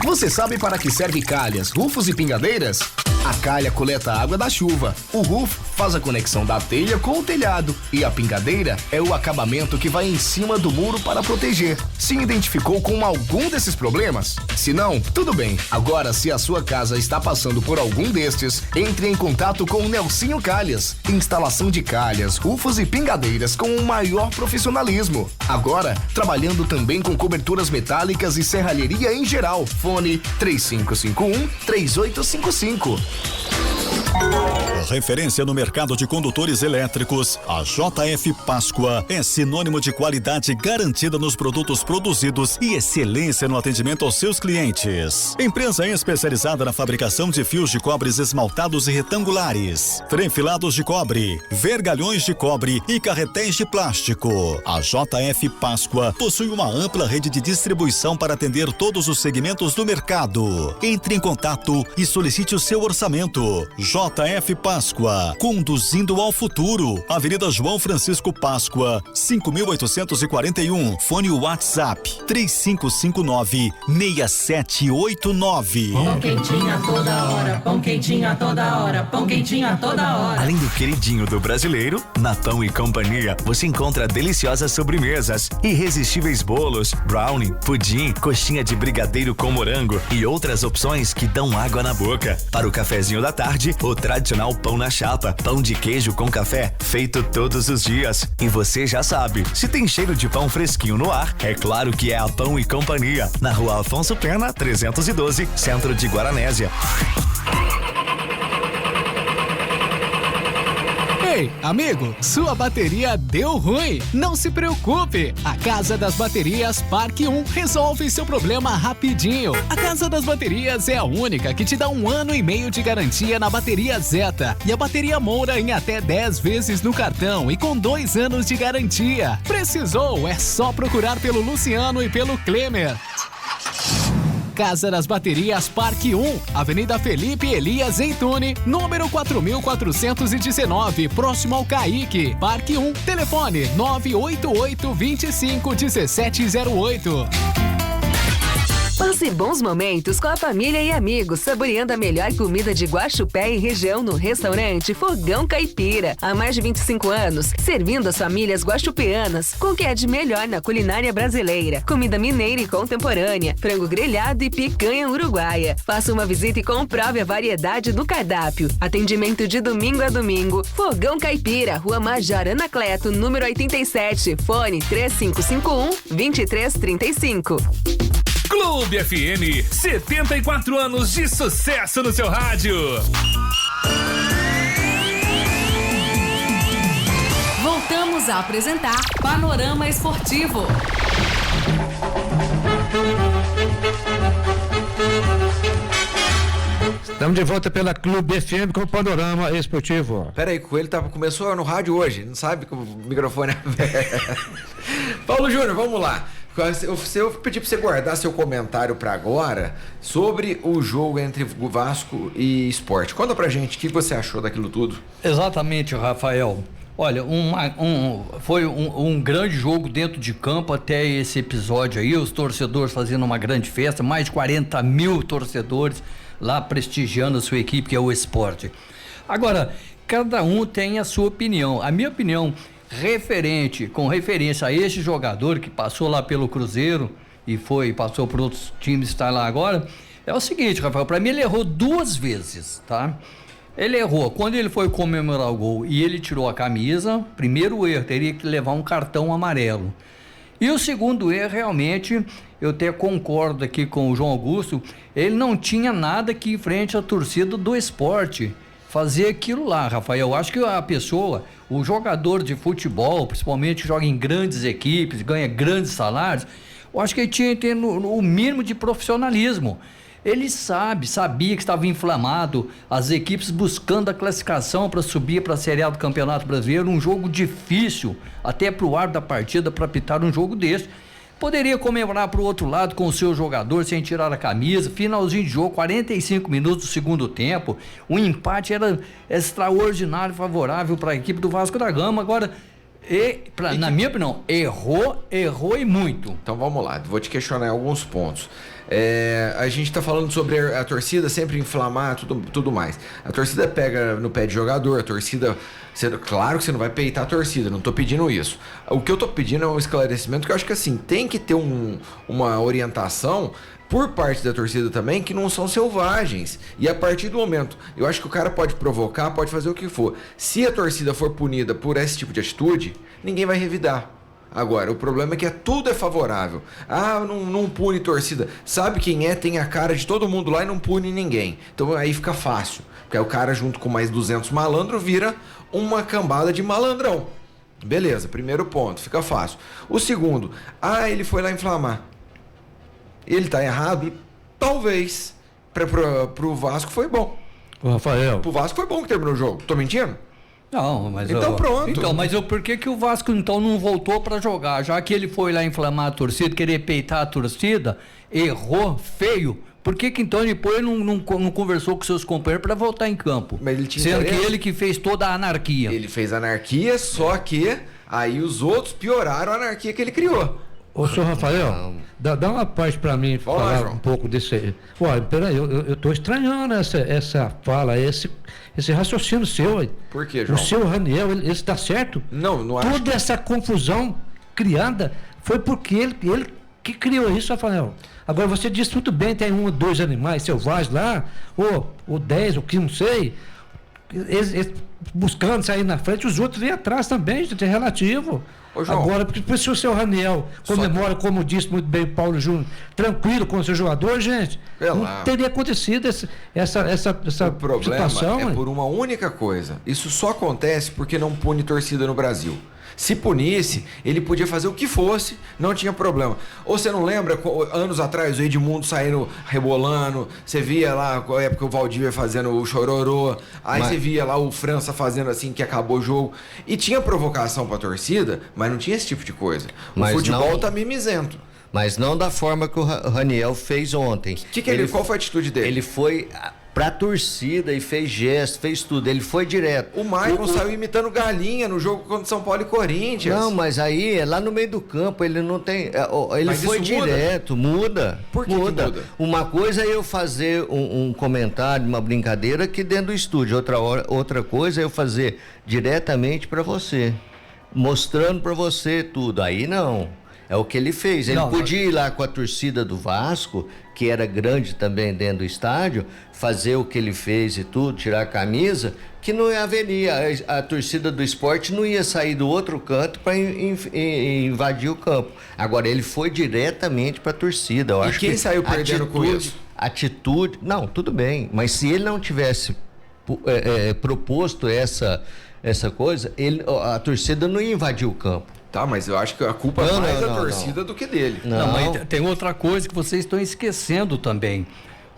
Você sabe para que serve calhas, rufos e pingadeiras? A calha coleta a água da chuva, o rufo faz a conexão da telha com o telhado e a pingadeira é o acabamento que vai em cima do muro para proteger. Se identificou com algum desses problemas? Se não, tudo bem. Agora, se a sua casa está passando por algum destes, entre em contato com o Nelsinho Calhas. Instalação de calhas, rufos e pingadeiras com o maior profissionalismo. Agora, trabalhando também com coberturas metálicas e serralheria em geral. Fone 3551-3855.
Referência no mercado de condutores elétricos, a JF Páscoa é sinônimo de qualidade garantida nos produtos produzidos e excelência no atendimento aos seus clientes. Empresa especializada na fabricação de fios de cobres esmaltados e retangulares, frenfilados de cobre, vergalhões de cobre e carretéis de plástico. A JF Páscoa possui uma ampla rede de distribuição para atender todos os segmentos do mercado. Entre em contato e solicite o seu orçamento. JF Páscoa, conduzindo ao futuro. Avenida João Francisco Páscoa, 5.841. Fone WhatsApp 3559-6789.
Pão quentinho a toda hora, pão quentinho a toda hora, pão quentinho a toda hora.
Além do queridinho do brasileiro, na Pão e Companhia você encontra deliciosas sobremesas, irresistíveis bolos, brownie, pudim, coxinha de brigadeiro com morango e outras opções que dão água na boca. Para o cafezinho da tarde, o tradicional pão na chapa, pão de queijo com café, feito todos os dias. E você já sabe, se tem cheiro de pão fresquinho no ar, é claro que é a Pão e Companhia, na Rua Afonso Pena, 312, Centro de Guaranésia.
Ei, amigo, sua bateria deu ruim? Não se preocupe! A Casa das Baterias Parque 1 resolve seu problema rapidinho. A Casa das Baterias é a única que te dá 1 ano e meio de garantia na bateria Zeta e a bateria Moura em até 10 vezes no cartão e com 2 anos de garantia. Precisou? É só procurar pelo Luciano e pelo Klemer. Casa das Baterias Parque 1, Avenida Felipe Elias Zeitune, número 4419, próximo ao Caique. Parque 1, telefone 988 25 1708.
Passe bons momentos com a família e amigos, saboreando a melhor comida de Guaxupé e região no restaurante Fogão Caipira. Há mais de 25 anos, servindo as famílias guaxupeanas com o que é de melhor na culinária brasileira. Comida mineira e contemporânea, frango grelhado e picanha uruguaia. Faça uma visita e comprove a variedade do cardápio. Atendimento de domingo a domingo. Fogão Caipira, Rua Major Anacleto, número 87. Fone 3551-2335.
Clube FM, 74 anos de sucesso no seu rádio.
Voltamos a apresentar Panorama Esportivo.
Estamos de volta pela Clube FM com o Panorama Esportivo.
Peraí, o Coelho começou no rádio hoje, não sabe que o microfone é aberto. Paulo Júnior, vamos lá. Eu pedi para você guardar seu comentário para agora sobre o jogo entre Vasco e Sport. Conta pra gente o que você achou daquilo tudo.
Exatamente, Rafael. Olha, foi um grande jogo dentro de campo até esse episódio aí, os torcedores fazendo uma grande festa, mais de 40 mil torcedores lá prestigiando a sua equipe, que é o Sport. Agora, cada um tem a sua opinião. A minha opinião, com referência a este jogador que passou lá pelo Cruzeiro e passou por outros times, está lá agora, é o seguinte, Rafael, para mim ele errou 2 vezes, tá? Ele errou quando ele foi comemorar o gol e ele tirou a camisa. Primeiro erro, teria que levar um cartão amarelo. E o segundo erro, realmente, eu até concordo aqui com o João Augusto, ele não tinha nada que em frente à torcida do Sport fazer aquilo lá, Rafael. Eu acho que a pessoa, o jogador de futebol, principalmente que joga em grandes equipes, ganha grandes salários, eu acho que ele tinha que ter o mínimo de profissionalismo. Ele sabia que estava inflamado, as equipes buscando a classificação para subir para a Série A do Campeonato Brasileiro, um jogo difícil, até para o árbitro da partida, para apitar um jogo desse. Poderia comemorar para o outro lado com o seu jogador sem tirar a camisa, finalzinho de jogo, 45 minutos do segundo tempo, o empate era extraordinário, favorável para a equipe do Vasco da Gama. Agora, na minha opinião, errou e muito.
Então vamos lá, vou te questionar alguns pontos. A gente está falando sobre a torcida sempre inflamar, tudo mais. A torcida pega no pé de jogador, a torcida... Claro que você não vai peitar a torcida, não tô pedindo isso. O que eu tô pedindo é um esclarecimento, que eu acho que assim, tem que ter uma orientação por parte da torcida também, que não são selvagens. E a partir do momento, eu acho que o cara pode provocar, pode fazer o que for. Se a torcida for punida por esse tipo de atitude, ninguém vai revidar. Agora, o problema é que tudo é favorável. Não pune torcida. Sabe quem é? Tem a cara de todo mundo lá e não pune ninguém. Então aí fica fácil. Porque aí o cara, junto com mais 200 malandros, vira uma cambada de malandrão. Beleza, primeiro ponto, fica fácil. O segundo, ele foi lá inflamar. Ele tá errado? Talvez. Pro Vasco foi bom.
Rafael.
Pro Vasco foi bom que terminou o jogo. Tô mentindo?
Não, mas
então pronto.
Então, mas por que o Vasco então não voltou para jogar? Já que ele foi lá inflamar a torcida, querer peitar a torcida, errou feio. Por que então depois não conversou com seus companheiros para voltar em campo?
Mas ele tinha
sendo que ele que fez toda a anarquia.
Ele fez anarquia, só que aí os outros pioraram a anarquia que ele criou.
Ô, senhor Rafael, dá uma parte para mim falar um pouco desse... Olha, peraí, eu tô estranhando essa fala, esse raciocínio seu.
Por quê, João?
O seu Raniel, ele está certo?
Não acho.
Toda essa confusão criada foi porque ele que criou isso, Rafael. Agora, você disse muito bem, tem 1 ou 2 animais selvagens lá, ou 10, ou 15, não sei. eles buscando sair na frente, os outros vêm atrás também, gente, é relativo.
Ô, João,
agora, porque se o seu Raniel comemora, como disse muito bem o Paulo Júnior, tranquilo com o seu jogador, gente, não teria acontecido essa
o problema
situação.
É por uma única coisa. Isso só acontece porque não pune torcida no Brasil. Se punisse, ele podia fazer o que fosse, não tinha problema. Ou você não lembra, anos atrás, o Edmundo saindo rebolando, você via lá, na época o Valdívia fazendo o chororô, aí você via lá o França fazendo assim, que acabou o jogo. E tinha provocação pra torcida, mas não tinha esse tipo de coisa. O futebol tá mimizento.
Mas não da forma que o Raniel fez ontem.
Qual foi a atitude dele?
Ele foi pra torcida e fez gesto, fez tudo. Ele foi direto.
O Maicon saiu imitando galinha no jogo contra São Paulo e Corinthians.
Não, mas aí é lá no meio do campo, ele não tem. Ele
mas
foi direto, muda.
Por que muda?
Uma coisa é eu fazer um comentário, uma brincadeira aqui dentro do estúdio. Outra coisa é eu fazer diretamente pra você, mostrando pra você tudo. Aí não. É o que ele fez. Ele podia ir lá com a torcida do Vasco, que era grande também dentro do estádio, fazer o que ele fez e tudo, tirar a camisa, que não haveria. A torcida do Sport não ia sair do outro canto para invadir o campo. Agora, ele foi diretamente para a torcida. Eu acho
quem
que
saiu perdendo com isso?
Atitude. Não, tudo bem. Mas se ele não tivesse proposto essa coisa, a torcida não ia invadir o campo.
Tá, mas eu acho que a culpa é mais da torcida do que dele.
Não, mas tem outra coisa que vocês estão esquecendo também.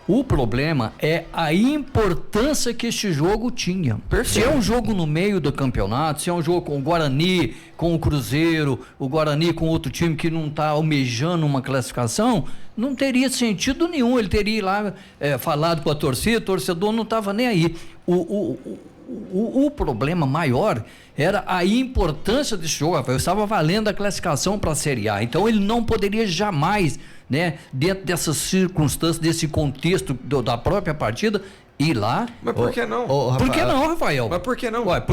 O problema é a importância que este jogo tinha.
Perfeito.
Se é um jogo no meio do campeonato, se é um jogo com o Guarani, com o Cruzeiro, o Guarani com outro time que não está almejando uma classificação, não teria sentido nenhum. Ele teria ido lá falado com a torcida, o torcedor não estava nem aí. O problema maior era a importância desse jogo. Eu estava valendo a classificação para a Série A, então ele não poderia jamais, né, dentro dessas circunstâncias, desse contexto da própria partida, ir lá.
Mas por que não?
Por que não, Rafael?
Mas por que não?
Ué,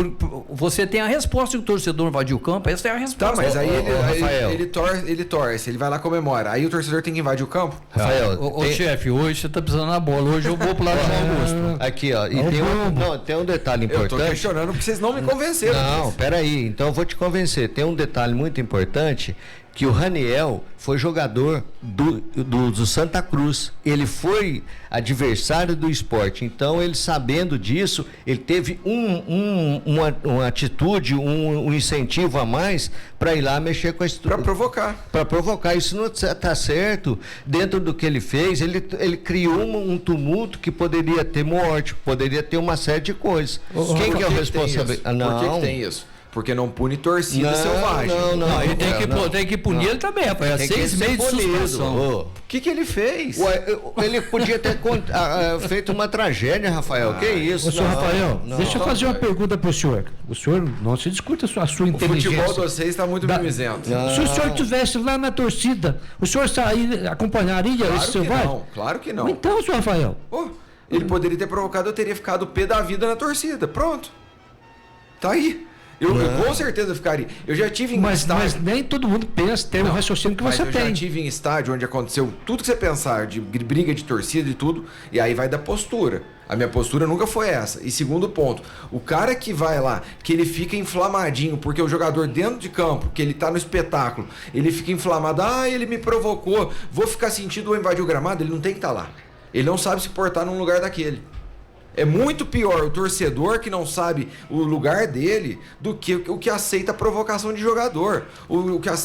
você tem a resposta que o torcedor invadiu o campo, essa é a resposta.
Tá, mas aí ele torce, ele vai lá comemora. Aí o torcedor tem que invadir o campo?
Rafael,
chefe, hoje você tá precisando na bola, hoje eu vou pro lado do Augusto.
Aqui, ó, e tem um detalhe importante.
Eu tô questionando porque vocês não me convenceram.
Não, peraí, então eu vou te convencer. Tem um detalhe muito importante, que o Raniel foi jogador do Santa Cruz. Ele foi adversário do Sport. Então, ele sabendo disso, ele teve uma atitude, um incentivo a mais para ir lá mexer com a estrutura.
Para provocar.
Para provocar. Isso não está certo. Dentro do que ele fez, ele criou um tumulto que poderia ter morte, poderia ter uma série de coisas. Quem que é o responsável?
Por que tem isso? Porque não pune torcida selvagem.
Não, ele tem que punir ele também, rapaz. 6 meses de suspensão.
O que ele fez?
Ele podia ter feito uma tragédia, Rafael. Que isso?
Senhor Rafael, deixa eu fazer uma pergunta pro senhor. O senhor não se discute a sua inteligência.
O futebol de vocês está muito mimizento.
Se o senhor estivesse lá na torcida, o senhor acompanharia esse selvagem?
Claro que não.
Então, senhor Rafael.
Ele poderia ter provocado, eu teria ficado o pé da vida na torcida. Pronto. Tá aí. Eu com certeza ficaria. Eu já tive em estádio.
Mas nem todo mundo pensa, tem um raciocínio que você tem.
Eu já tive em estádio onde aconteceu tudo que você pensar, de briga de torcida e tudo, e aí vai da postura. A minha postura nunca foi essa. E segundo ponto, o cara que vai lá, que ele fica inflamadinho, porque o jogador dentro de campo, que ele tá no espetáculo, ele fica inflamado, ele me provocou, vou ficar sentindo ou invadir o gramado, ele não tem que estar lá. Ele não sabe se portar num lugar daquele. É muito pior o torcedor que não sabe o lugar dele do que o que aceita a provocação de jogador.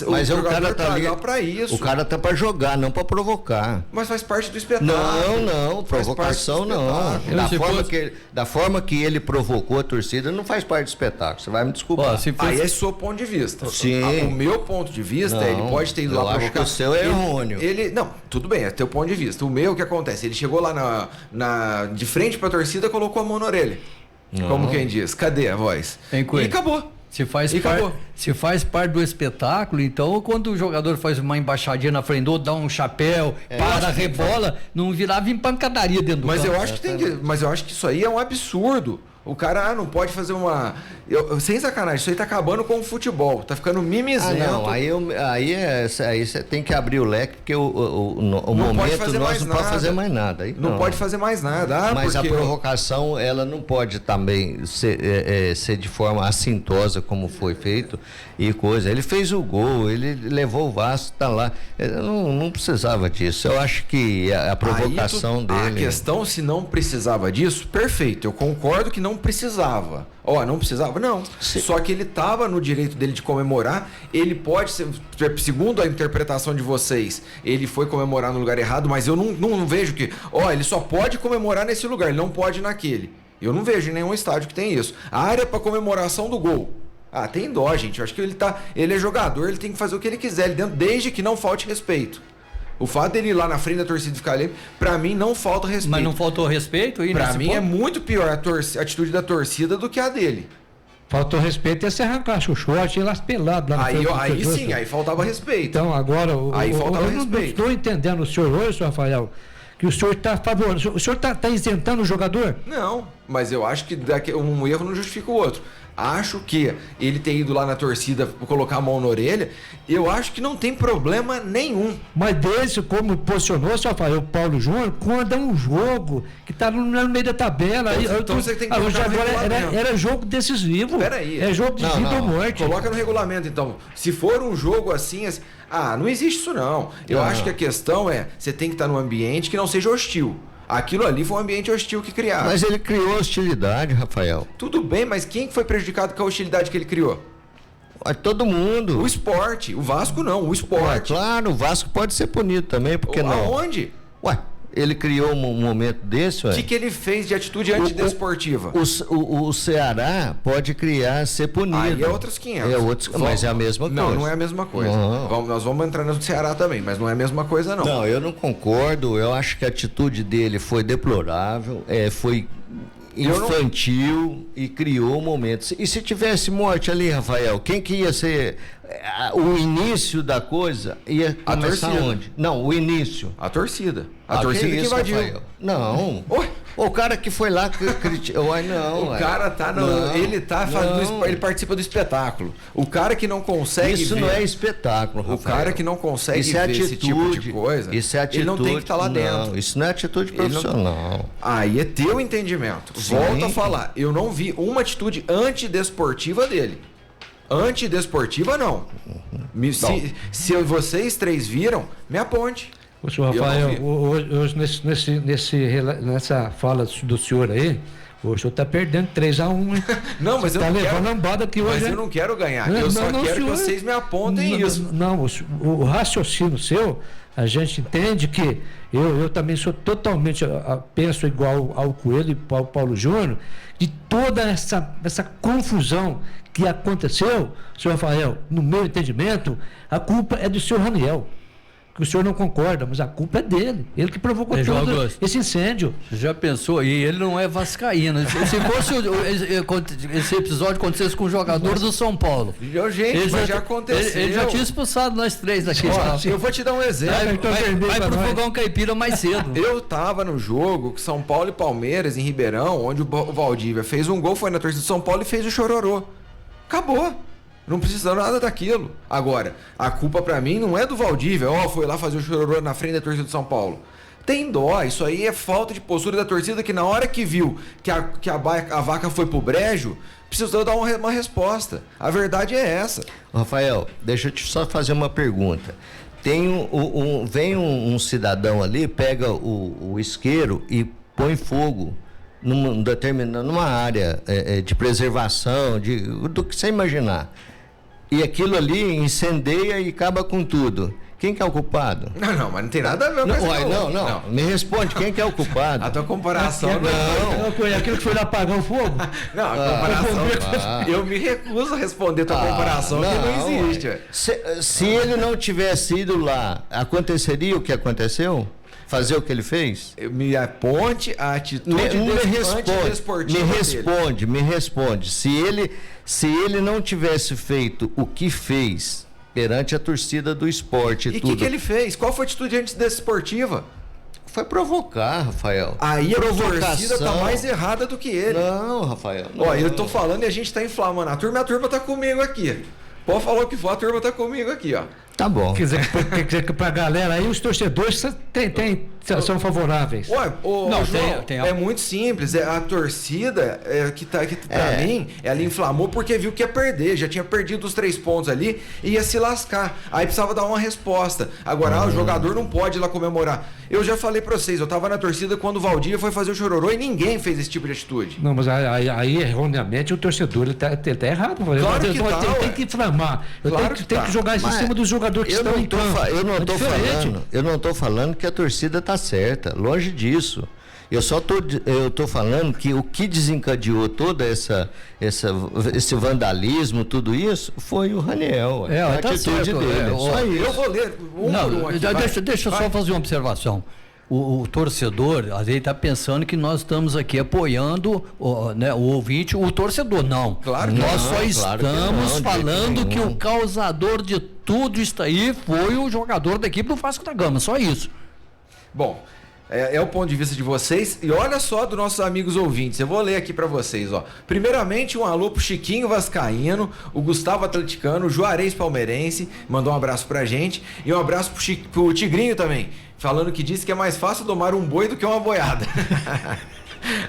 Mas o cara
tá ali para isso.
O cara tá para jogar, não para provocar.
Mas faz parte do espetáculo.
Não, provocação não. Da forma que ele provocou a torcida, não faz parte do espetáculo. Você vai me desculpar.
Aí é seu ponto de vista.
Sim.
O meu ponto de vista, ele pode ter ido lá provocar.
Eu acho que o seu é errôneo.
Não, tudo bem, é teu ponto de vista. O meu, o que acontece? Ele chegou lá de frente para a torcida, colocou a mão na orelha. Como quem diz, cadê a voz? E acabou.
Se faz parte do espetáculo, então quando o jogador faz uma embaixadinha na frente, ou dá um chapéu, rebola, não virava em pancadaria dentro do campo.
Mas eu acho que isso aí é um absurdo. O cara não pode fazer uma... sem sacanagem, isso aí tá acabando com o futebol. Tá ficando mimizento.
Não, aí você tem que abrir o leque, porque o momento nós não pode fazer mais nada. Aí,
não pode fazer mais nada.
Mas a provocação, ela não pode também ser de forma assintosa, como foi feito e coisa. Ele fez o gol, ele levou o Vasco, tá lá. Não precisava disso. Eu acho que a provocação dele...
A questão, se não precisava disso, perfeito. Eu concordo que não precisava. Não precisava? Não. Sim. Só que ele estava no direito dele de comemorar. Ele pode ser, segundo a interpretação de vocês, ele foi comemorar no lugar errado, mas eu não vejo que, ele só pode comemorar nesse lugar, ele não pode naquele. Eu não vejo em nenhum estádio que tem isso. A área para comemoração do gol. Tem dó, gente. Eu acho que ele é jogador, ele tem que fazer o que ele quiser ali dentro, desde que não falte respeito. O fato dele ir lá na frente da torcida e ficar ali, pra mim não falta respeito.
Mas não faltou respeito?
Pra mim é muito pior a atitude da torcida do que a dele.
Faltou respeito e você arrancar o short e ir lá pelado. Lá
aí sim, aí faltava respeito.
Então agora,
faltava respeito.
Não estou entendendo o senhor hoje, Rafael, que o senhor está favorável. O senhor está isentando o jogador?
Não, mas eu acho que um erro não justifica o outro. Acho que ele ter ido lá na torcida colocar a mão na orelha, eu acho que não tem problema nenhum.
Mas desse, como posicionou, só Rafael Paulo Júnior, quando é um jogo que está no meio da tabela.
Então você tem que colocar no regulamento.
Era jogo decisivo.
Peraí.
É jogo de vida ou morte.
Coloca no regulamento, então. Se for um jogo assim... não existe isso não. Eu acho que a questão você tem que estar num ambiente que não seja hostil. Aquilo ali foi um ambiente hostil que criaram.
Mas ele criou hostilidade, Rafael.
Tudo bem, mas quem foi prejudicado com a hostilidade que ele criou?
Todo mundo.
O esporte. O Vasco não, o esporte.
Claro, o Vasco pode ser punido também, porque não?
Aonde?
Ele criou um momento desse,
O que ele fez de atitude antidesportiva?
O Ceará pode ser punido.
Aí é outros 500.
Mas é a mesma coisa.
Não é a mesma coisa. Nós vamos entrar no Ceará também, mas não é a mesma coisa, não.
Não, eu não concordo. Eu acho que a atitude dele foi deplorável, foi infantil e criou momentos. E se tivesse morte ali, Rafael, quem que ia ser o início da coisa? Ia começar onde? Não, o início.
A torcida. A torcida que invadiu.
Rafael? Não. O cara que foi lá criticou. Não.
O cara tá ele tá fazendo. Ele participa do espetáculo. O cara que não consegue
Isso não é espetáculo, Rafael.
O cara que não consegue ver esse tipo de coisa.
Isso é atitude.
Ele não tem que estar lá dentro.
Isso não é atitude profissional.
Aí é teu entendimento.
Sim.
Volto a falar. Eu não vi uma atitude antidesportiva dele. Antidesportiva, não. Se vocês três viram, me aponte.
O senhor Rafael, hoje nessa fala do senhor aí, o senhor está perdendo 3-1, hein?
Não, mas eu não quero.
Lambada aqui hoje,
mas eu não quero ganhar. Eu só quero que vocês me apontem isso.
Não, o raciocínio seu, a gente entende que eu também sou totalmente, penso igual ao Coelho e ao Paulo Júnior, de toda essa confusão que aconteceu, senhor Rafael, no meu entendimento, a culpa é do senhor Raniel. Que o senhor não concorda, mas a culpa é dele. Ele que provocou todo esse incêndio.
Já pensou? E ele não é vascaíno. Se fosse esse episódio acontecesse com o jogador do São Paulo.
Gente, mas já aconteceu.
Ele já tinha expulsado nós três daqui.
Eu vou te dar um exemplo.
Vai pro fogão caipira mais cedo.
Eu tava no jogo com São Paulo e Palmeiras em Ribeirão, onde o Valdívia fez um gol, foi na torcida do São Paulo e fez o chororô. Acabou. Não precisa nada daquilo. Agora, a culpa pra mim não é do Valdívia. Foi lá fazer o chororô na frente da torcida do São Paulo. Tem dó. Isso aí é falta de postura da torcida que na hora que viu que a vaca foi pro brejo, precisou dar uma resposta. A verdade é essa.
Rafael, deixa eu te só fazer uma pergunta. Vem um cidadão ali, pega o isqueiro e põe fogo numa área de preservação, do que você imaginar. E aquilo ali incendeia e acaba com tudo. Quem que é o culpado?
Não, mas não tem nada a ver com isso.
Não. Me responde, quem que é o culpado?
A tua comparação
aquilo que foi lá apagar o fogo?
Não, a comparação. Eu me recuso a responder tua comparação, que não existe.
Se ele não tivesse ido lá, aconteceria o que aconteceu? Fazer o que ele fez?
Me aponte a atitude antidesportiva dele.
Me responde. Se ele não tivesse feito o que fez perante a torcida do esporte
e tudo... E o que ele fez? Qual foi a atitude antidesportiva?
Foi provocar, Rafael.
Aí a torcida tá mais errada do que ele.
Não, Rafael. Não.
Ó, eu tô falando e a gente tá inflamando a turma tá comigo aqui. Pode falar o que for, a turma tá comigo aqui, ó.
Tá bom.
Quer dizer que pra galera aí, os torcedores são favoráveis.
Ué,
Não,
João,
tem
é muito simples. A torcida que pra mim, ela inflamou porque viu que ia perder. Já tinha perdido os 3 pontos ali e ia se lascar. Aí precisava dar uma resposta. Agora, o jogador não pode ir lá comemorar. Eu já falei pra vocês, eu tava na torcida quando o Valdívia foi fazer o chororô e ninguém fez esse tipo de atitude.
Não, mas aí erroneamente, o torcedor ele tá errado.
Claro que
ele tem que inflamar. Tem que jogar isso em cima dos jogadores que estão em campo.
Eu não tô falando que a torcida tá certa, longe disso. Eu tô falando que o que desencadeou todo esse vandalismo, tudo isso, foi o Raniel.
A
atitude dele.
Eu vou ler por um aqui.
Deixa eu só fazer uma observação. O torcedor, às vezes, está pensando que nós estamos aqui apoiando o ouvinte, o torcedor. Não.
Claro que
nós
não,
só estamos falando que o causador de tudo isso aí foi o jogador da equipe do Vasco da Gama, só isso.
Bom, é o ponto de vista de vocês. E olha só dos nossos amigos ouvintes. Eu vou ler aqui pra vocês, ó. Primeiramente, um alô pro Chiquinho Vascaíno, o Gustavo Atleticano, o Juarez Palmeirense, mandou um abraço pra gente. E um abraço pro Tigrinho também, falando que disse que é mais fácil domar um boi do que uma boiada.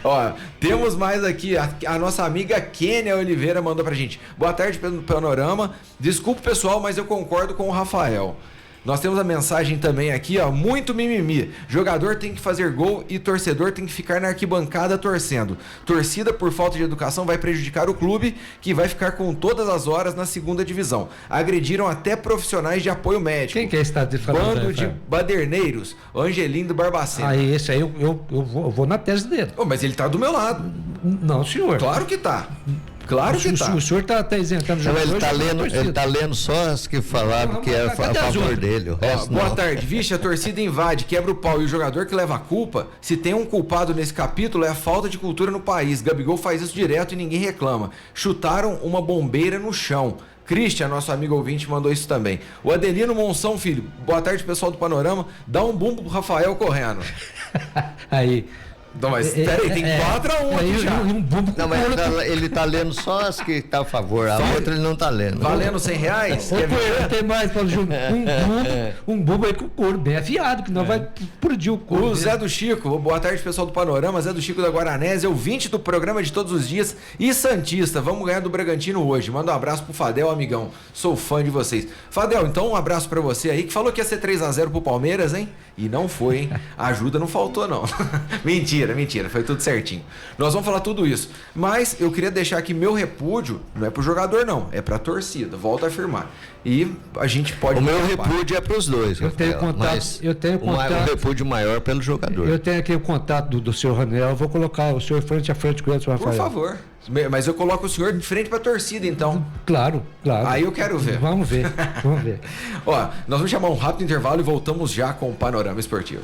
Ó, temos mais aqui, a nossa amiga Kênia Oliveira mandou pra gente. Boa tarde, Panorama. Desculpa, pessoal, mas eu concordo com o Rafael. Nós temos a mensagem também aqui, ó, muito mimimi. Jogador tem que fazer gol e torcedor tem que ficar na arquibancada torcendo. Torcida por falta de educação vai prejudicar o clube, que vai ficar com todas as horas na 2ª divisão. Agrediram até profissionais de apoio médico.
Quem que é esse de falando?
Bando de baderneiros, Angelino do Barbacena.
Aí, esse aí eu vou na tese dele.
Mas ele tá do meu lado.
Não, senhor.
Claro que tá. Claro que tá.
O senhor tá isentando jogadores.
Ele tá lendo só as que falaram que era a favor dele. O resto
boa tarde. Vixe, a torcida invade, quebra o pau e o jogador que leva a culpa, se tem um culpado nesse capítulo, é a falta de cultura no país. Gabigol faz isso direto e ninguém reclama. Chutaram uma bombeira no chão. Christian, nosso amigo ouvinte, mandou isso também. O Adelino Monção Filho. Boa tarde, pessoal do Panorama. Dá um bumbo pro Rafael correndo.
Aí...
Não, mas peraí, tem 4-1 aqui já.
Não, mas ele tá lendo só as que tá a favor, a outra ele não tá lendo.
Valendo R$100?
Tem mais, Paulo Júnior. Um bumbo aí com o couro bem afiado, que não vai explodir o couro.
O Zé do Chico, boa tarde, pessoal do Panorama. Zé do Chico da Guaranésia, ouvinte do programa de todos os dias e santista. Vamos ganhar do Bragantino hoje. Manda um abraço pro Fadel, amigão. Sou fã de vocês. Fadel, então um abraço pra você aí, que falou que ia ser 3-0 pro Palmeiras, hein? E não foi, hein? A ajuda não faltou, não. Mentira, foi tudo certinho. Nós vamos falar tudo isso. Mas eu queria deixar aqui meu repúdio, não é pro jogador, não, é pra torcida. Volto a afirmar. E a gente pode...
O meu repúdio é pros dois.
Eu tenho contato.
Um repúdio maior pelo jogador.
Eu tenho aqui o contato do senhor Raniel. Eu vou colocar o senhor frente a frente com ele, senhor Rafael.
Por favor. Mas eu coloco o senhor de frente pra torcida, então.
Claro.
Aí eu quero ver.
Vamos ver.
Ó, nós vamos chamar um rápido intervalo e voltamos já com o Panorama Esportivo.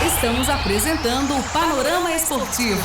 Estamos apresentando o Panorama Esportivo.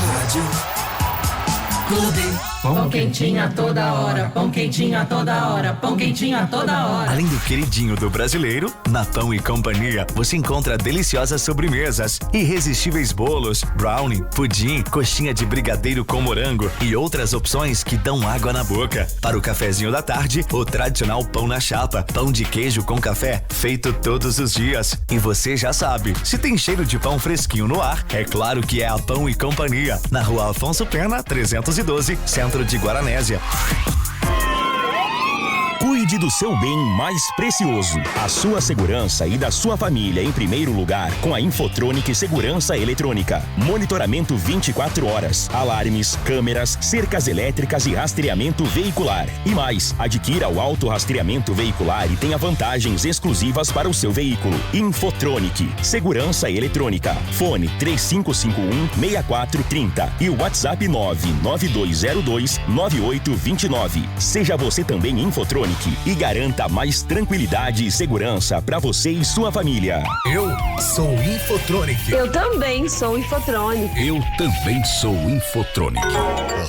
Clube.
Pão quentinho a toda hora, pão quentinho a toda hora, pão quentinho a toda hora.
Além do queridinho do brasileiro, na Pão e Companhia você encontra deliciosas sobremesas, irresistíveis bolos, brownie, pudim, coxinha de brigadeiro com morango e outras opções que dão água na boca. Para o cafezinho da tarde, o tradicional pão na chapa, pão de queijo com café, feito todos os dias. E você já sabe, se tem cheiro de pão fresquinho no ar, é claro que é a Pão e Companhia, na Rua Afonso Pena, 312, Centro de Guaranésia.
Cuide do seu bem mais precioso, a sua segurança e da sua família em primeiro lugar com a Infotronic Segurança Eletrônica. Monitoramento 24 horas, alarmes, câmeras, cercas elétricas e rastreamento veicular. E mais, adquira o autorrastreamento veicular e tenha vantagens exclusivas para o seu veículo. Infotronic Segurança Eletrônica. Fone 3551-6430 e o WhatsApp 99202-9829. Seja você também Infotronic Infotron e garanta mais tranquilidade e segurança para você e sua família.
Eu sou Infotronic.
Eu também sou Infotronic.
Eu também sou Infotronic.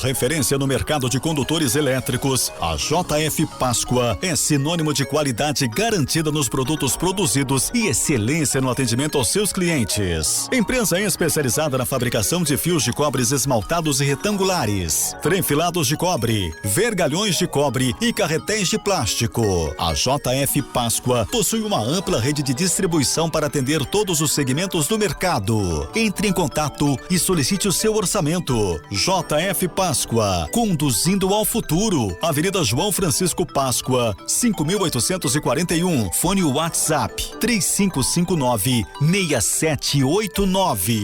Referência no mercado de condutores elétricos, a JF Páscoa é sinônimo de qualidade garantida nos produtos produzidos e excelência no atendimento aos seus clientes. Empresa especializada na fabricação de fios de cobres esmaltados e retangulares, frenfilados de cobre, vergalhões de cobre e carretéis de plástico. A JF Páscoa possui uma ampla rede de distribuição para atender todos os segmentos do mercado. Entre em contato e solicite o seu orçamento. JF Páscoa, conduzindo ao futuro. Avenida João Francisco Páscoa, 5.841. Fone WhatsApp 3559-6789.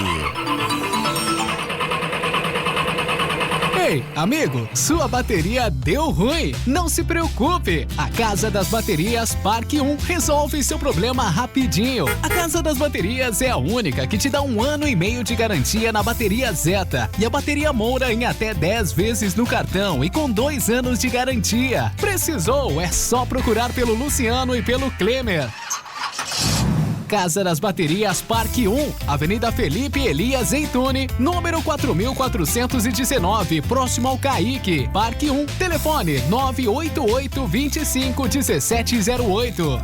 Ei, amigo, sua bateria deu ruim? Não se preocupe! A Casa das Baterias Parque 1 resolve seu problema rapidinho. A Casa das Baterias é a única que te dá 1 ano e meio de garantia na bateria Zeta e a bateria Moura em até 10 vezes no cartão e com 2 anos de garantia. Precisou? É só procurar pelo Luciano e pelo Klemer. Casa das Baterias Parque 1, Avenida Felipe Elias Zeitune, número 4419, próximo ao Caique. Parque 1, telefone 988 25 1708.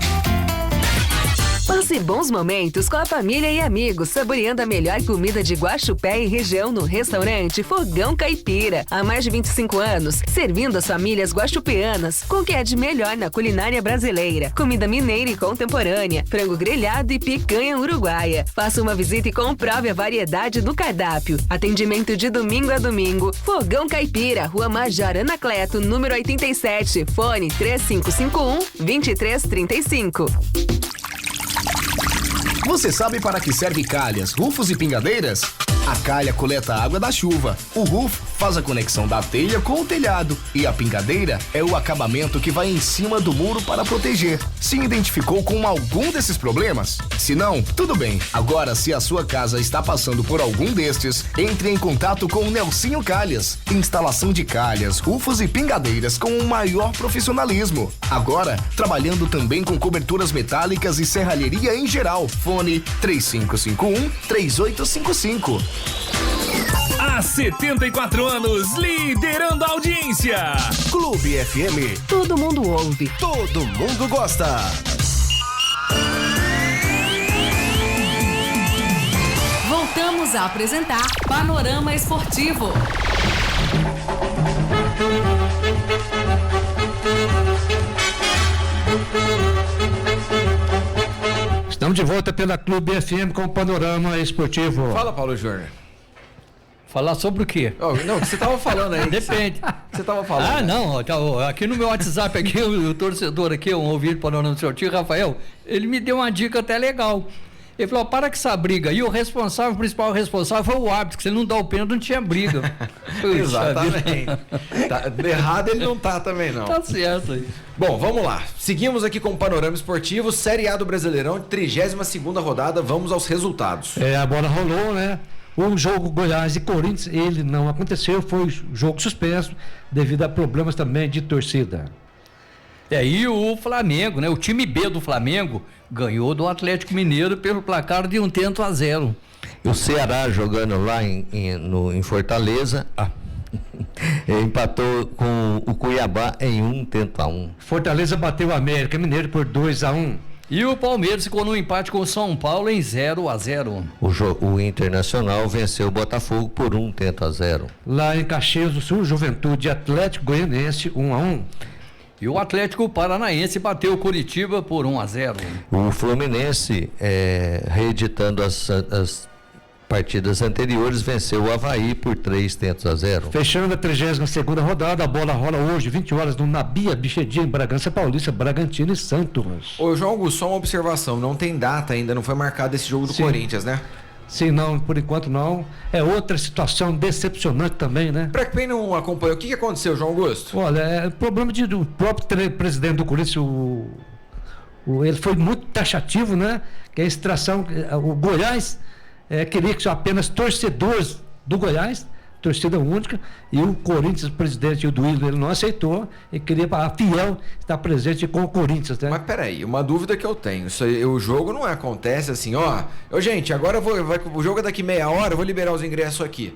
Passe bons momentos com a família e amigos, saboreando a melhor comida de Guaxupé e região no restaurante Fogão Caipira. Há mais de 25 anos, servindo as famílias guaxupeanas com o que é de melhor na culinária brasileira. Comida mineira e contemporânea, frango grelhado e picanha uruguaia. Faça uma visita e comprove a variedade do cardápio. Atendimento de domingo a domingo. Fogão Caipira, Rua Major Anacleto, número 87. Fone 3551-2335.
Você sabe para que serve calhas, rufos e pingadeiras? A calha coleta a água da chuva, o rufo faz a conexão da telha com o telhado e a pingadeira é o acabamento que vai em cima do muro para proteger. Se identificou com algum desses problemas? Se não, tudo bem. Agora, se a sua casa está passando por algum destes, entre em contato com o Nelsinho Calhas. Instalação de calhas, rufos e pingadeiras com o maior profissionalismo. Agora, trabalhando também com coberturas metálicas e serralheria em geral. Fone 3551-3855.
Há 74 anos, liderando a audiência.
Clube FM.
Todo mundo ouve.
Todo mundo gosta.
Voltamos a apresentar Panorama Esportivo.
Estamos de volta pela Clube FM com o Panorama Esportivo.
Fala, Paulo Júnior.
Falar sobre o quê?
Oh, não, o que você tava falando aí.
Depende.
Você tava falando.
Ah, não. Aqui no meu WhatsApp, aqui, o torcedor aqui, um ouvinte do Panorama Esportivo, Rafael, ele me deu uma dica até legal. Ele falou, para com essa briga. E o principal responsável foi o árbitro, que se ele não dá o pênalti, não tinha briga.
Exatamente. Tá, errado ele não tá também, não.
Tá certo aí.
Bom, vamos lá. Seguimos aqui com o Panorama Esportivo, Série A do Brasileirão, 32ª rodada. Vamos aos resultados.
A bola rolou, né? O jogo Goiás e Corinthians, ele não aconteceu, foi jogo suspenso devido a problemas também de torcida.
E o Flamengo, né? O time B do Flamengo ganhou do Atlético Mineiro pelo placar de 1-0.
O Ceará jogando lá em Fortaleza empatou com o Cuiabá em 1-1.
Fortaleza bateu o América Mineiro por 2-1.
E o Palmeiras ficou no empate com o São Paulo em 0-0.
O Internacional venceu o Botafogo por 1-0.
Lá em Caxias do Sul, Juventude e Atlético Goianiense 1-1.
E o Atlético Paranaense bateu o Curitiba por 1-0.
O Fluminense, reeditando as partidas anteriores, venceu o Avaí por 3-0.
Fechando a 32ª rodada, a bola rola hoje, 20 horas, no Nabia Bichedinha, em Bragança Paulista, Bragantino e Santos.
Ô, João Augusto, só uma observação, não tem data ainda, não foi marcado esse jogo do Corinthians, né?
Sim, não, por enquanto não. É outra situação decepcionante também, né?
Pra quem não acompanhou, o que aconteceu, João Augusto?
Olha, é problema do próprio presidente do Corinthians, ele foi muito taxativo, né? Que a extração, o Goiás queria que apenas torcedores do Goiás torcida única, e o Corinthians, o presidente o Duílio, ele não aceitou e queria a Fiel estar presente com o Corinthians, né?
Mas peraí, uma dúvida que eu tenho, isso aí, o jogo não acontece assim, ó, gente, agora o jogo é daqui meia hora, eu vou liberar os ingressos aqui.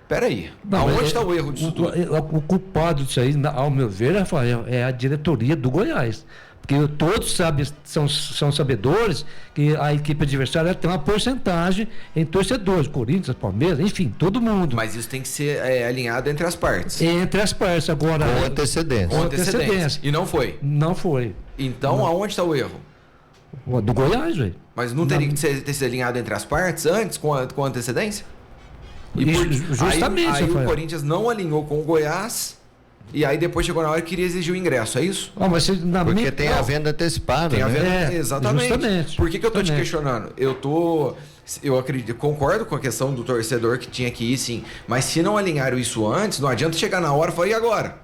Peraí, aonde está o erro disso tudo?
O culpado disso aí, ao meu ver, Rafael, é a diretoria do Goiás. Porque todos são sabedores que a equipe adversária tem uma porcentagem em torcedores, Corinthians, Palmeiras, enfim, todo mundo.
Mas isso tem que ser alinhado entre as partes.
Entre as partes, agora.
Com antecedência.
Com antecedência. E não foi?
Não foi.
Então, aonde está o erro?
Do Goiás, velho.
Mas não teria que ter sido alinhado entre as partes antes, com antecedência?
Justamente.
Aí o Corinthians não alinhou com o Goiás. E aí depois chegou na hora que queria exigir o ingresso, é isso?
Porque tem a venda antecipada,
tem a
né?
venda, exatamente.
Justamente.
Por que eu tô te questionando? Eu acredito, concordo com a questão do torcedor que tinha que ir, sim. Mas se não alinharam isso antes, não adianta chegar na hora e falar, e agora?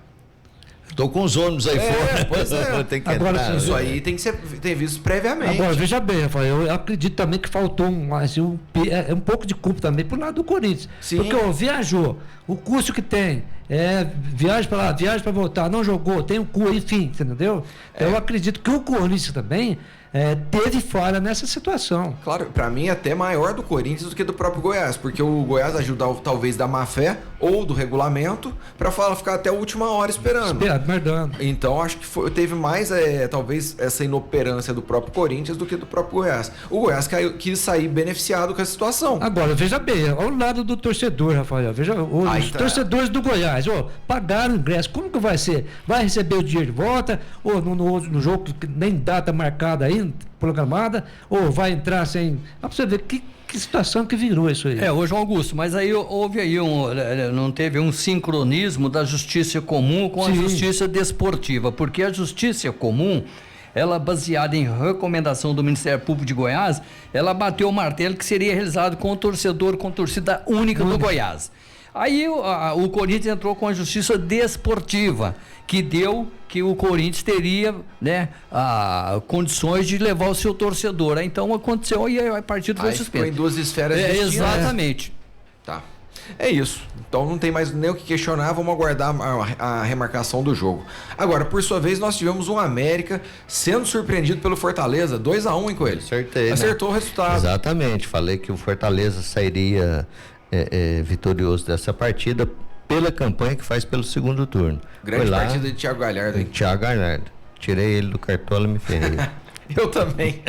Tô com os ônibus aí fora.
Pois é.
Tem que
agora,
entrar,
isso aí tem que ser visto previamente.
Agora, veja bem, Rafael, eu acredito também que faltou um pouco de culpa também pro lado do Corinthians.
Sim.
Porque viajou, o custo que tem, viagem para lá, viagem para voltar, não jogou, tem o cu, enfim, entendeu? Então, eu acredito que o Corinthians também teve falha nessa situação.
Claro, para mim é até maior do Corinthians do que do próprio Goiás, porque o Goiás ajuda talvez da má fé ou do regulamento para ficar até a última hora esperando. Então acho que teve mais talvez essa inoperância do próprio Corinthians do que do próprio Goiás. O Goiás quis sair beneficiado com a situação.
Agora, veja bem, ao lado do torcedor, Rafael, veja, os torcedores do Goiás, pagaram o ingresso, como que vai ser? Vai receber o dinheiro de volta, ou no jogo que nem data marcada aí, programada, ou vai entrar sem... Pra você ver que situação que virou isso aí.
Hoje, Augusto, mas aí houve aí não teve um sincronismo da justiça comum com a justiça desportiva, porque a justiça comum, ela baseada em recomendação do Ministério Público de Goiás, ela bateu o martelo que seria realizado com o torcedor, com torcida única do Goiás. Aí o Corinthians entrou com a justiça desportiva, que deu que o Corinthians teria, né, condições de levar o seu torcedor. Aí, então aconteceu e a partida foi suspensa.
Ficou em duas esferas distintas.
Exatamente.
Tá. É isso. Então não tem mais nem o que questionar, vamos aguardar a remarcação do jogo. Agora, por sua vez, nós tivemos um América sendo surpreendido pelo Fortaleza, 2-1 em Coelho. Acertou, né? O resultado.
Exatamente, falei que o Fortaleza sairia vitorioso dessa partida pela campanha que faz pelo segundo turno.
Grande partida de Thiago Galhardo, hein?
Thiago Galhardo. Tirei ele do Cartola e me ferrei.
Eu também.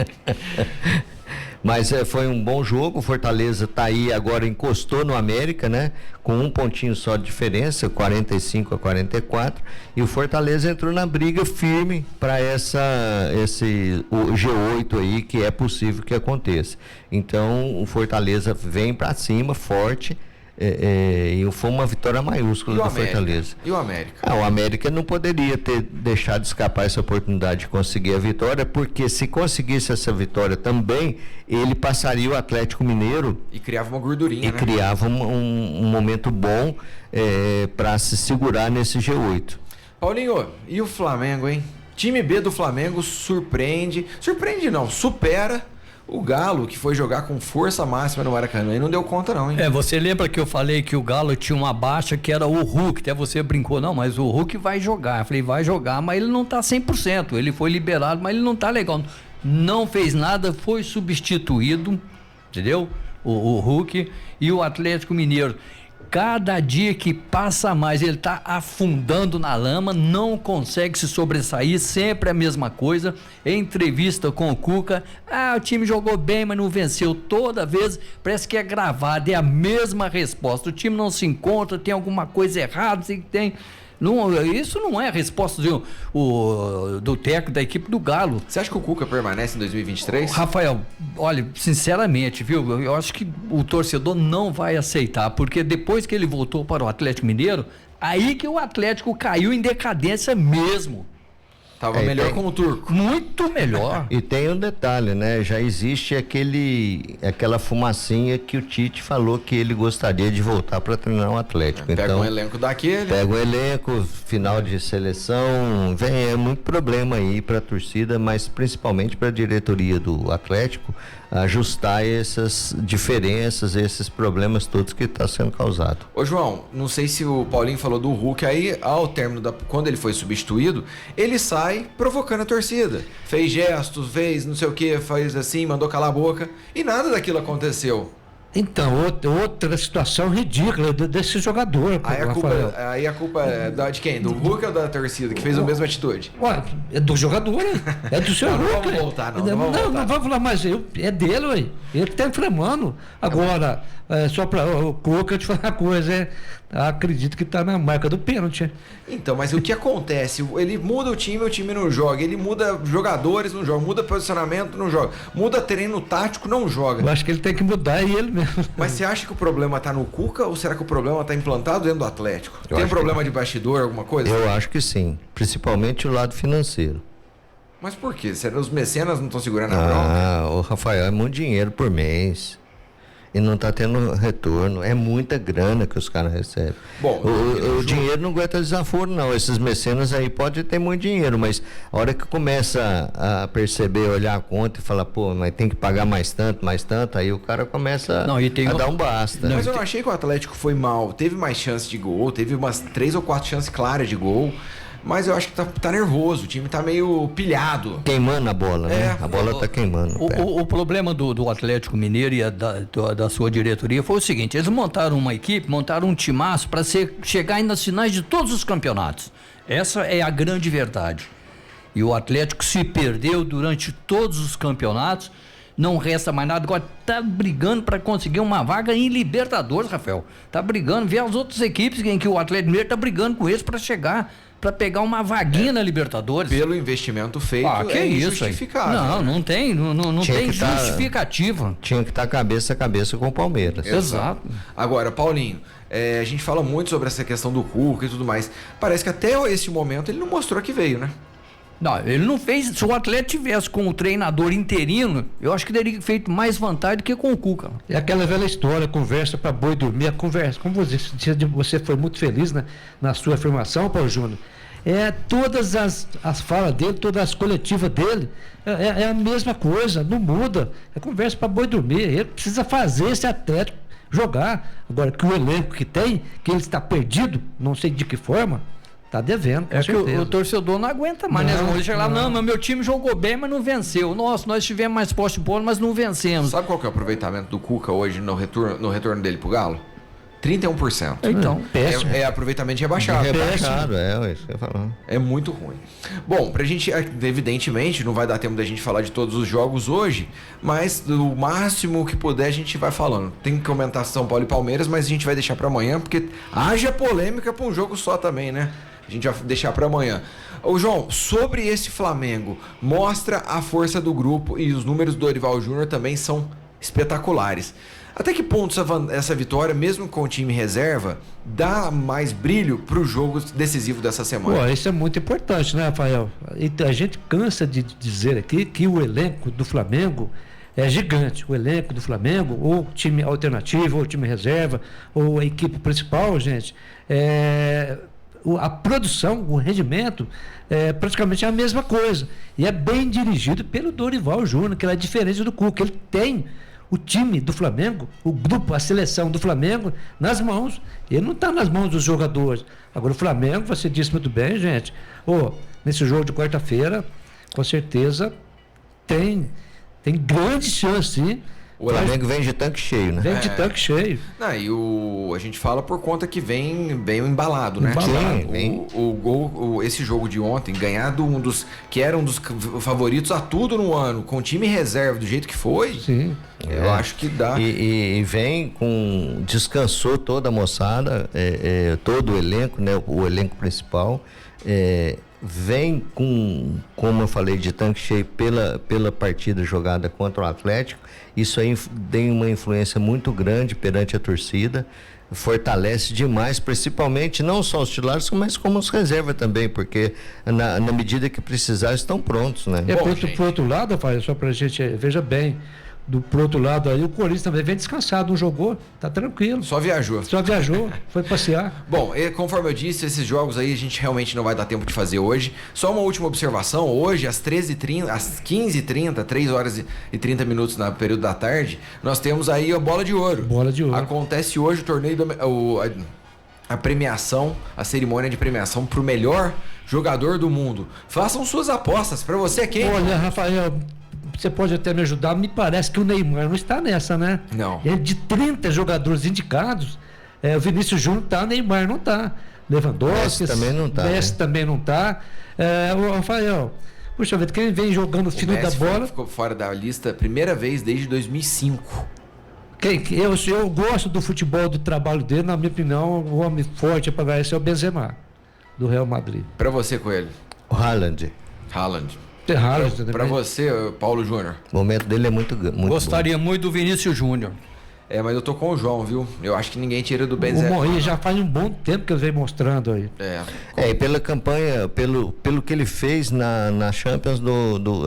Mas foi um bom jogo, o Fortaleza tá aí agora, encostou no América, né? Com um pontinho só de diferença, 45-44, e o Fortaleza entrou na briga firme para o G8 aí, que é possível que aconteça. Então o Fortaleza vem para cima, forte, e foi uma vitória maiúscula do Fortaleza.
E o América?
O América não poderia ter deixado escapar essa oportunidade de conseguir a vitória, porque se conseguisse essa vitória também, ele passaria o Atlético Mineiro
e criava uma gordurinha,
e
né?
criava um momento bom para se segurar nesse G8.
Paulinho, e o Flamengo, hein? Time B do Flamengo supera o Galo, que foi jogar com força máxima no Maracanã e não deu conta não, hein?
Você lembra que eu falei que o Galo tinha uma baixa que era o Hulk, até você brincou, não, mas o Hulk vai jogar. Eu falei, vai jogar, mas ele não tá 100%, ele foi liberado, mas ele não tá legal. Não fez nada, foi substituído, entendeu? O Hulk e o Atlético Mineiro. Cada dia que passa mais, ele tá afundando na lama, não consegue se sobressair, sempre a mesma coisa. Em entrevista com o Cuca, o time jogou bem, mas não venceu. Toda vez parece que é gravado, é a mesma resposta. O time não se encontra, tem alguma coisa errada, tem. Não, isso não é a resposta do técnico da equipe do Galo.
Você acha que o Cuca permanece em 2023?
Rafael, olha, sinceramente, viu? Eu acho que o torcedor não vai aceitar, porque depois que ele voltou para o Atlético Mineiro, aí que o Atlético caiu em decadência mesmo.
Tava melhor com o Turco.
Muito melhor.
E tem um detalhe, né? Já existe aquela fumacinha que o Tite falou que ele gostaria de voltar para treinar o Atlético.
Pega
então,
um elenco daquele.
Pega um elenco, final de seleção, é muito problema aí para a torcida, mas principalmente para a diretoria do Atlético, ajustar essas diferenças, esses problemas todos que está sendo causado.
Ô João, não sei se o Paulinho falou do Hulk, aí ao término quando ele foi substituído, ele sai provocando a torcida, fez gestos, fez não sei o que, faz assim, mandou calar a boca e nada daquilo aconteceu.
Então, outra situação ridícula desse jogador.
Aí a culpa é de quem? Do Hulk ou da torcida que fez a mesma atitude?
Ué, é do jogador, é do seu Hulk.
Não vamos voltar, não
vamos falar mais. É dele, ué. Ele que tá inflamando. Agora, só para o Cuca, eu te falar uma coisa, acredito que tá na marca do pênalti.
Então, mas o que acontece? Ele muda o time não joga. Ele muda jogadores, não joga. Muda posicionamento, não joga. Muda treino tático, não joga.
Eu acho que ele tem que mudar ele mesmo.
Mas você acha que o problema tá no Cuca ou será que o problema tá implantado dentro do Atlético? Tem um problema de bastidor, alguma coisa?
Eu acho que sim. Principalmente o lado financeiro.
Mas por quê? Será que os mecenas não estão segurando a bronca?
O Rafael, é muito dinheiro por mês. E não está tendo retorno. É muita grana que os caras recebem.
Bom,
o dinheiro não aguenta desaforo, não. Esses mecenas aí podem ter muito dinheiro, mas a hora que começa a perceber, olhar a conta e falar, pô, mas tem que pagar mais tanto, aí o cara começa a dar um basta.
Mas eu não achei que o Atlético foi mal. Teve mais chance de gol, teve umas 3 ou 4 chances claras de gol. Mas eu acho que tá nervoso, o time tá meio pilhado.
Queimando a bola, né? A bola tá queimando.
O problema do Atlético Mineiro e da sua diretoria foi o seguinte: eles montaram uma equipe, montaram um timaço para chegar nas finais de todos os campeonatos. Essa é a grande verdade. E o Atlético se perdeu durante todos os campeonatos, não resta mais nada. Agora tá brigando para conseguir uma vaga em Libertadores, Rafael. Tá brigando, vê as outras equipes em que o Atlético Mineiro tá brigando com eles para chegar, para pegar uma vaguinha na Libertadores.
Pelo investimento feito,
que é injustificável. Não tem justificativa.
Tinha que estar cabeça a cabeça com o Palmeiras.
Exato. Agora, Paulinho, a gente fala muito sobre essa questão do Cuca e tudo mais. Parece que até esse momento ele não mostrou que veio, né?
Não, ele não fez. Se o Atlético tivesse com o treinador interino, eu acho que teria feito mais vantagem do que com o Cuca.
É aquela velha história, conversa para boi dormir, a conversa. Como você foi muito feliz na sua afirmação, Paulo Júnior. Todas as falas dele, todas as coletivas dele, é a mesma coisa, não muda. É conversa para boi dormir. Ele precisa fazer esse Atlético jogar. Agora, que o elenco que tem, que ele está perdido, não sei de que forma, tá devendo.
É certeza. Que o torcedor não aguenta mais, né? Ele chega lá, não, mas meu time jogou bem, mas não venceu. Nossa, nós tivemos mais posse de bola, mas não vencemos.
Sabe qual que é o aproveitamento do Cuca hoje no retorno dele pro Galo? 31%.
Então,
péssimo. É aproveitamento rebaixado.
Rebaixado, é isso que eu ia falar.
É muito ruim. Bom, pra gente, evidentemente, não vai dar tempo da gente falar de todos os jogos hoje, mas o máximo que puder a gente vai falando. Tem que comentar São Paulo e Palmeiras, mas a gente vai deixar pra amanhã, porque haja polêmica pra um jogo só também, né? A gente vai deixar pra amanhã. Ô João, sobre esse Flamengo, mostra a força do grupo e os números do Dorival Júnior também são espetaculares. Até que ponto essa vitória, mesmo com o time reserva, dá mais brilho para o jogo decisivo dessa semana?
Pô, isso é muito importante, né, Rafael? E a gente cansa de dizer aqui que o elenco do Flamengo é gigante. O elenco do Flamengo, ou o time alternativo, ou o time reserva, ou a equipe principal, gente, a produção, o rendimento é praticamente a mesma coisa. E é bem dirigido pelo Dorival Júnior, que é diferente do Cuca. Ele tem o time do Flamengo, o grupo, a seleção do Flamengo nas mãos. Ele não está nas mãos dos jogadores. Agora o Flamengo, você disse muito bem, gente, nesse jogo de quarta-feira, com certeza tem grande chance, sim.
O Flamengo vem de tanque cheio, né?
Vem de tanque cheio.
Não, e a gente fala por conta que vem embalado, né? Esse jogo de ontem, ganhar que era um dos favoritos a tudo no ano, com o time reserva do jeito que foi,
sim.
Eu acho que dá.
E vem descansou toda a moçada, todo o elenco, né? O elenco principal, vem como eu falei, de tanque cheio pela partida jogada contra o Atlético. Isso aí tem uma influência muito grande perante a torcida, fortalece demais, principalmente não só os titulares, mas como os reservas também, porque na medida que precisar estão prontos, né?
Por outro lado, Rafael, só pra gente, veja bem, Pro outro lado aí, o Corinthians também vem descansado, não jogou, tá tranquilo.
Só viajou,
foi passear.
Bom, conforme eu disse, esses jogos aí a gente realmente não vai dar tempo de fazer hoje. Só uma última observação, hoje às 13h30, às 15h30, 3 horas e 30 minutos no período da tarde, nós temos aí a Bola de Ouro.
Bola de Ouro.
Acontece hoje o torneio, a premiação, a cerimônia de premiação pro melhor jogador do mundo. Façam suas apostas, pra você é quem?
Olha, Rafael, você pode até me ajudar, me parece que o Neymar não está nessa, né?
Não.
Ele, de 30 jogadores indicados, o Vinícius Júnior tá, o Neymar não tá. Lewandowski,
Messi também não tá.
Messi também não tá. O Rafael, puxa vida, quem vem jogando o fino da bola...
ficou fora da lista primeira vez desde 2005.
Eu gosto do futebol, do trabalho dele, na minha opinião, o homem forte para ganhar esse é o Benzema, do Real Madrid.
Pra você, Coelho?
O Haaland.
Pra você, Paulo Júnior?
O momento dele é muito
Gostaria muito do Vinícius Júnior.
Mas eu tô com o João, viu? Eu acho que ninguém tira do Benzema.
O Morri já faz um bom tempo que ele vem mostrando aí.
E pela campanha, pelo que ele fez na Champions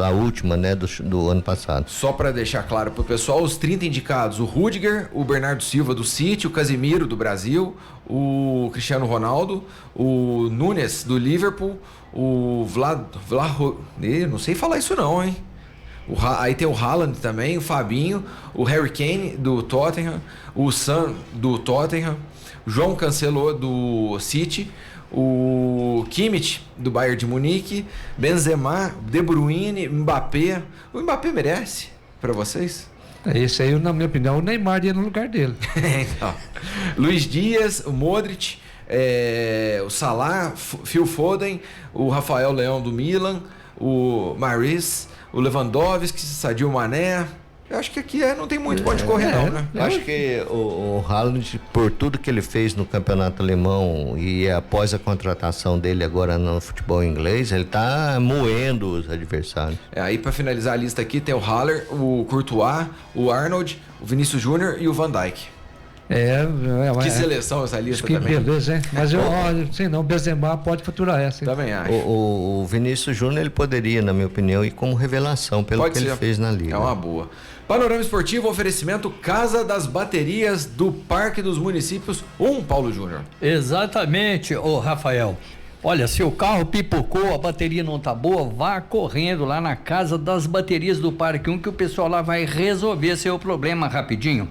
a última, né, do ano passado.
Só para deixar claro pro pessoal, os 30 indicados: o Rudiger, o Bernardo Silva do City, o Casemiro do Brasil, o Cristiano Ronaldo, o Nunes do Liverpool, o não sei falar isso não, hein? Aí tem o Haaland também, o Fabinho, o Harry Kane do Tottenham, o Son do Tottenham, o João Cancelo do City, o Kimmich do Bayern de Munique, Benzema, De Bruyne, Mbappé. O Mbappé merece para vocês?
Esse aí, na minha opinião, o Neymar ia no lugar dele.
Então, Luiz Dias, o Modric, o Salah, Phil Foden, o Rafael Leão do Milan, o Mahrez, o Lewandowski, Sadio Mané. Eu acho que aqui não tem muito pra onde correr não, né?
Eu acho que o Haaland, por tudo que ele fez no campeonato alemão e após a contratação dele agora no futebol inglês, ele tá moendo os adversários.
Aí pra finalizar a lista aqui tem o Haller, o Courtois, o Arnold, o Vinícius Júnior e o Van Dijk. Que seleção essa lista
que
também.
Beleza, hein? Mas eu sei não, o Benzema pode faturar essa. Hein?
Também acho.
O Vinícius Júnior, ele poderia, na minha opinião, ir como revelação pelo que ele fez na Liga.
É uma boa. Panorama Esportivo, oferecimento Casa das Baterias do Parque dos Municípios 1, Paulo Júnior.
Exatamente, Rafael. Olha, se o carro pipocou, a bateria não tá boa, vá correndo lá na Casa das Baterias do Parque 1 que o pessoal lá vai resolver seu problema rapidinho.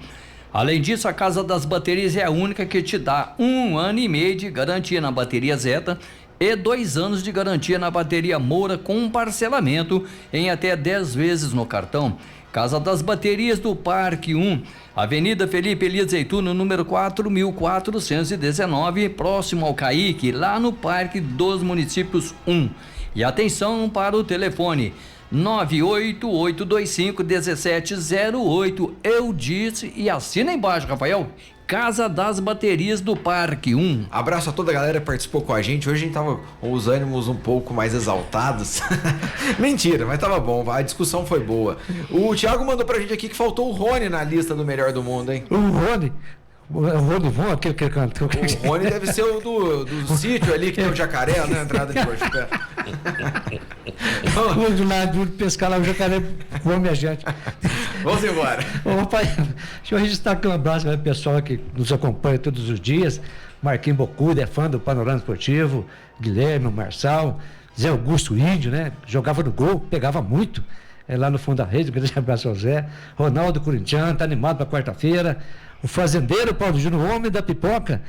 Além disso, a Casa das Baterias é a única que te dá 1 ano e meio de garantia na bateria Zeta e 2 anos de garantia na bateria Moura com parcelamento em até 10 vezes no cartão. Casa das Baterias do Parque 1, Avenida Felipe Elias Zeituno, número 4.419, próximo ao Caique, lá no Parque dos Municípios 1. E atenção para o telefone 98825-1708. Eu disse e assina embaixo, Rafael. Casa das Baterias do Parque 1.
Abraço a toda a galera que participou com a gente. Hoje a gente tava com os ânimos um pouco mais exaltados. Mentira, mas tava bom. A discussão foi boa. O Thiago mandou pra gente aqui que faltou o Rony na lista do melhor do mundo, hein?
O Rony? O Rony Von, aquele que canta.
O Rony deve ser o do sítio ali, que tem o jacaré na entrada de Guaxupé.
Vamos lá, pescar lá o jacaré, come a gente.
Vamos embora.
Ô, pai, deixa eu registrar aqui um abraço para o pessoal que nos acompanha todos os dias. Marquinhos Bocuda, é fã do Panorama Esportivo. Guilherme, Marçal, Zé Augusto Índio, né? Jogava no gol, pegava muito. Lá no fundo da rede, um grande abraço ao Zé. Ronaldo Corintiano, tá animado para quarta-feira. O fazendeiro Paulo Júnior, o homem da pipoca,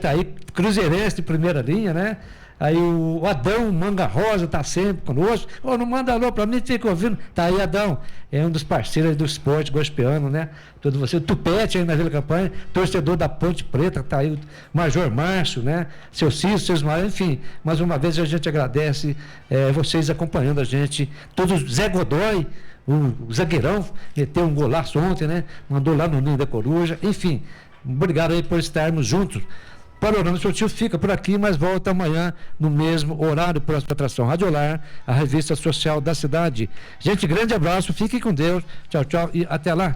tá aí, cruzeirense de primeira linha, né? Aí o Adão Manga Rosa tá sempre conosco. Não manda alô pra mim, fica ouvindo. Tá aí, Adão, é um dos parceiros do esporte gospiano, né? Todo você, o Tupete aí na Vila Campanha, torcedor da Ponte Preta, tá aí o Major Márcio, né? Seu Cício, seu Ismael, enfim, mais uma vez a gente agradece vocês acompanhando a gente, todos, Zé Godoy, o zagueirão, meteu um golaço ontem, né? Mandou lá no Ninho da Coruja, enfim, obrigado aí por estarmos juntos. Panorama Esportivo fica por aqui, mas volta amanhã no mesmo horário por essa atração Radiolar, a revista social da cidade. Gente, grande abraço, fiquem com Deus, tchau, tchau e até lá.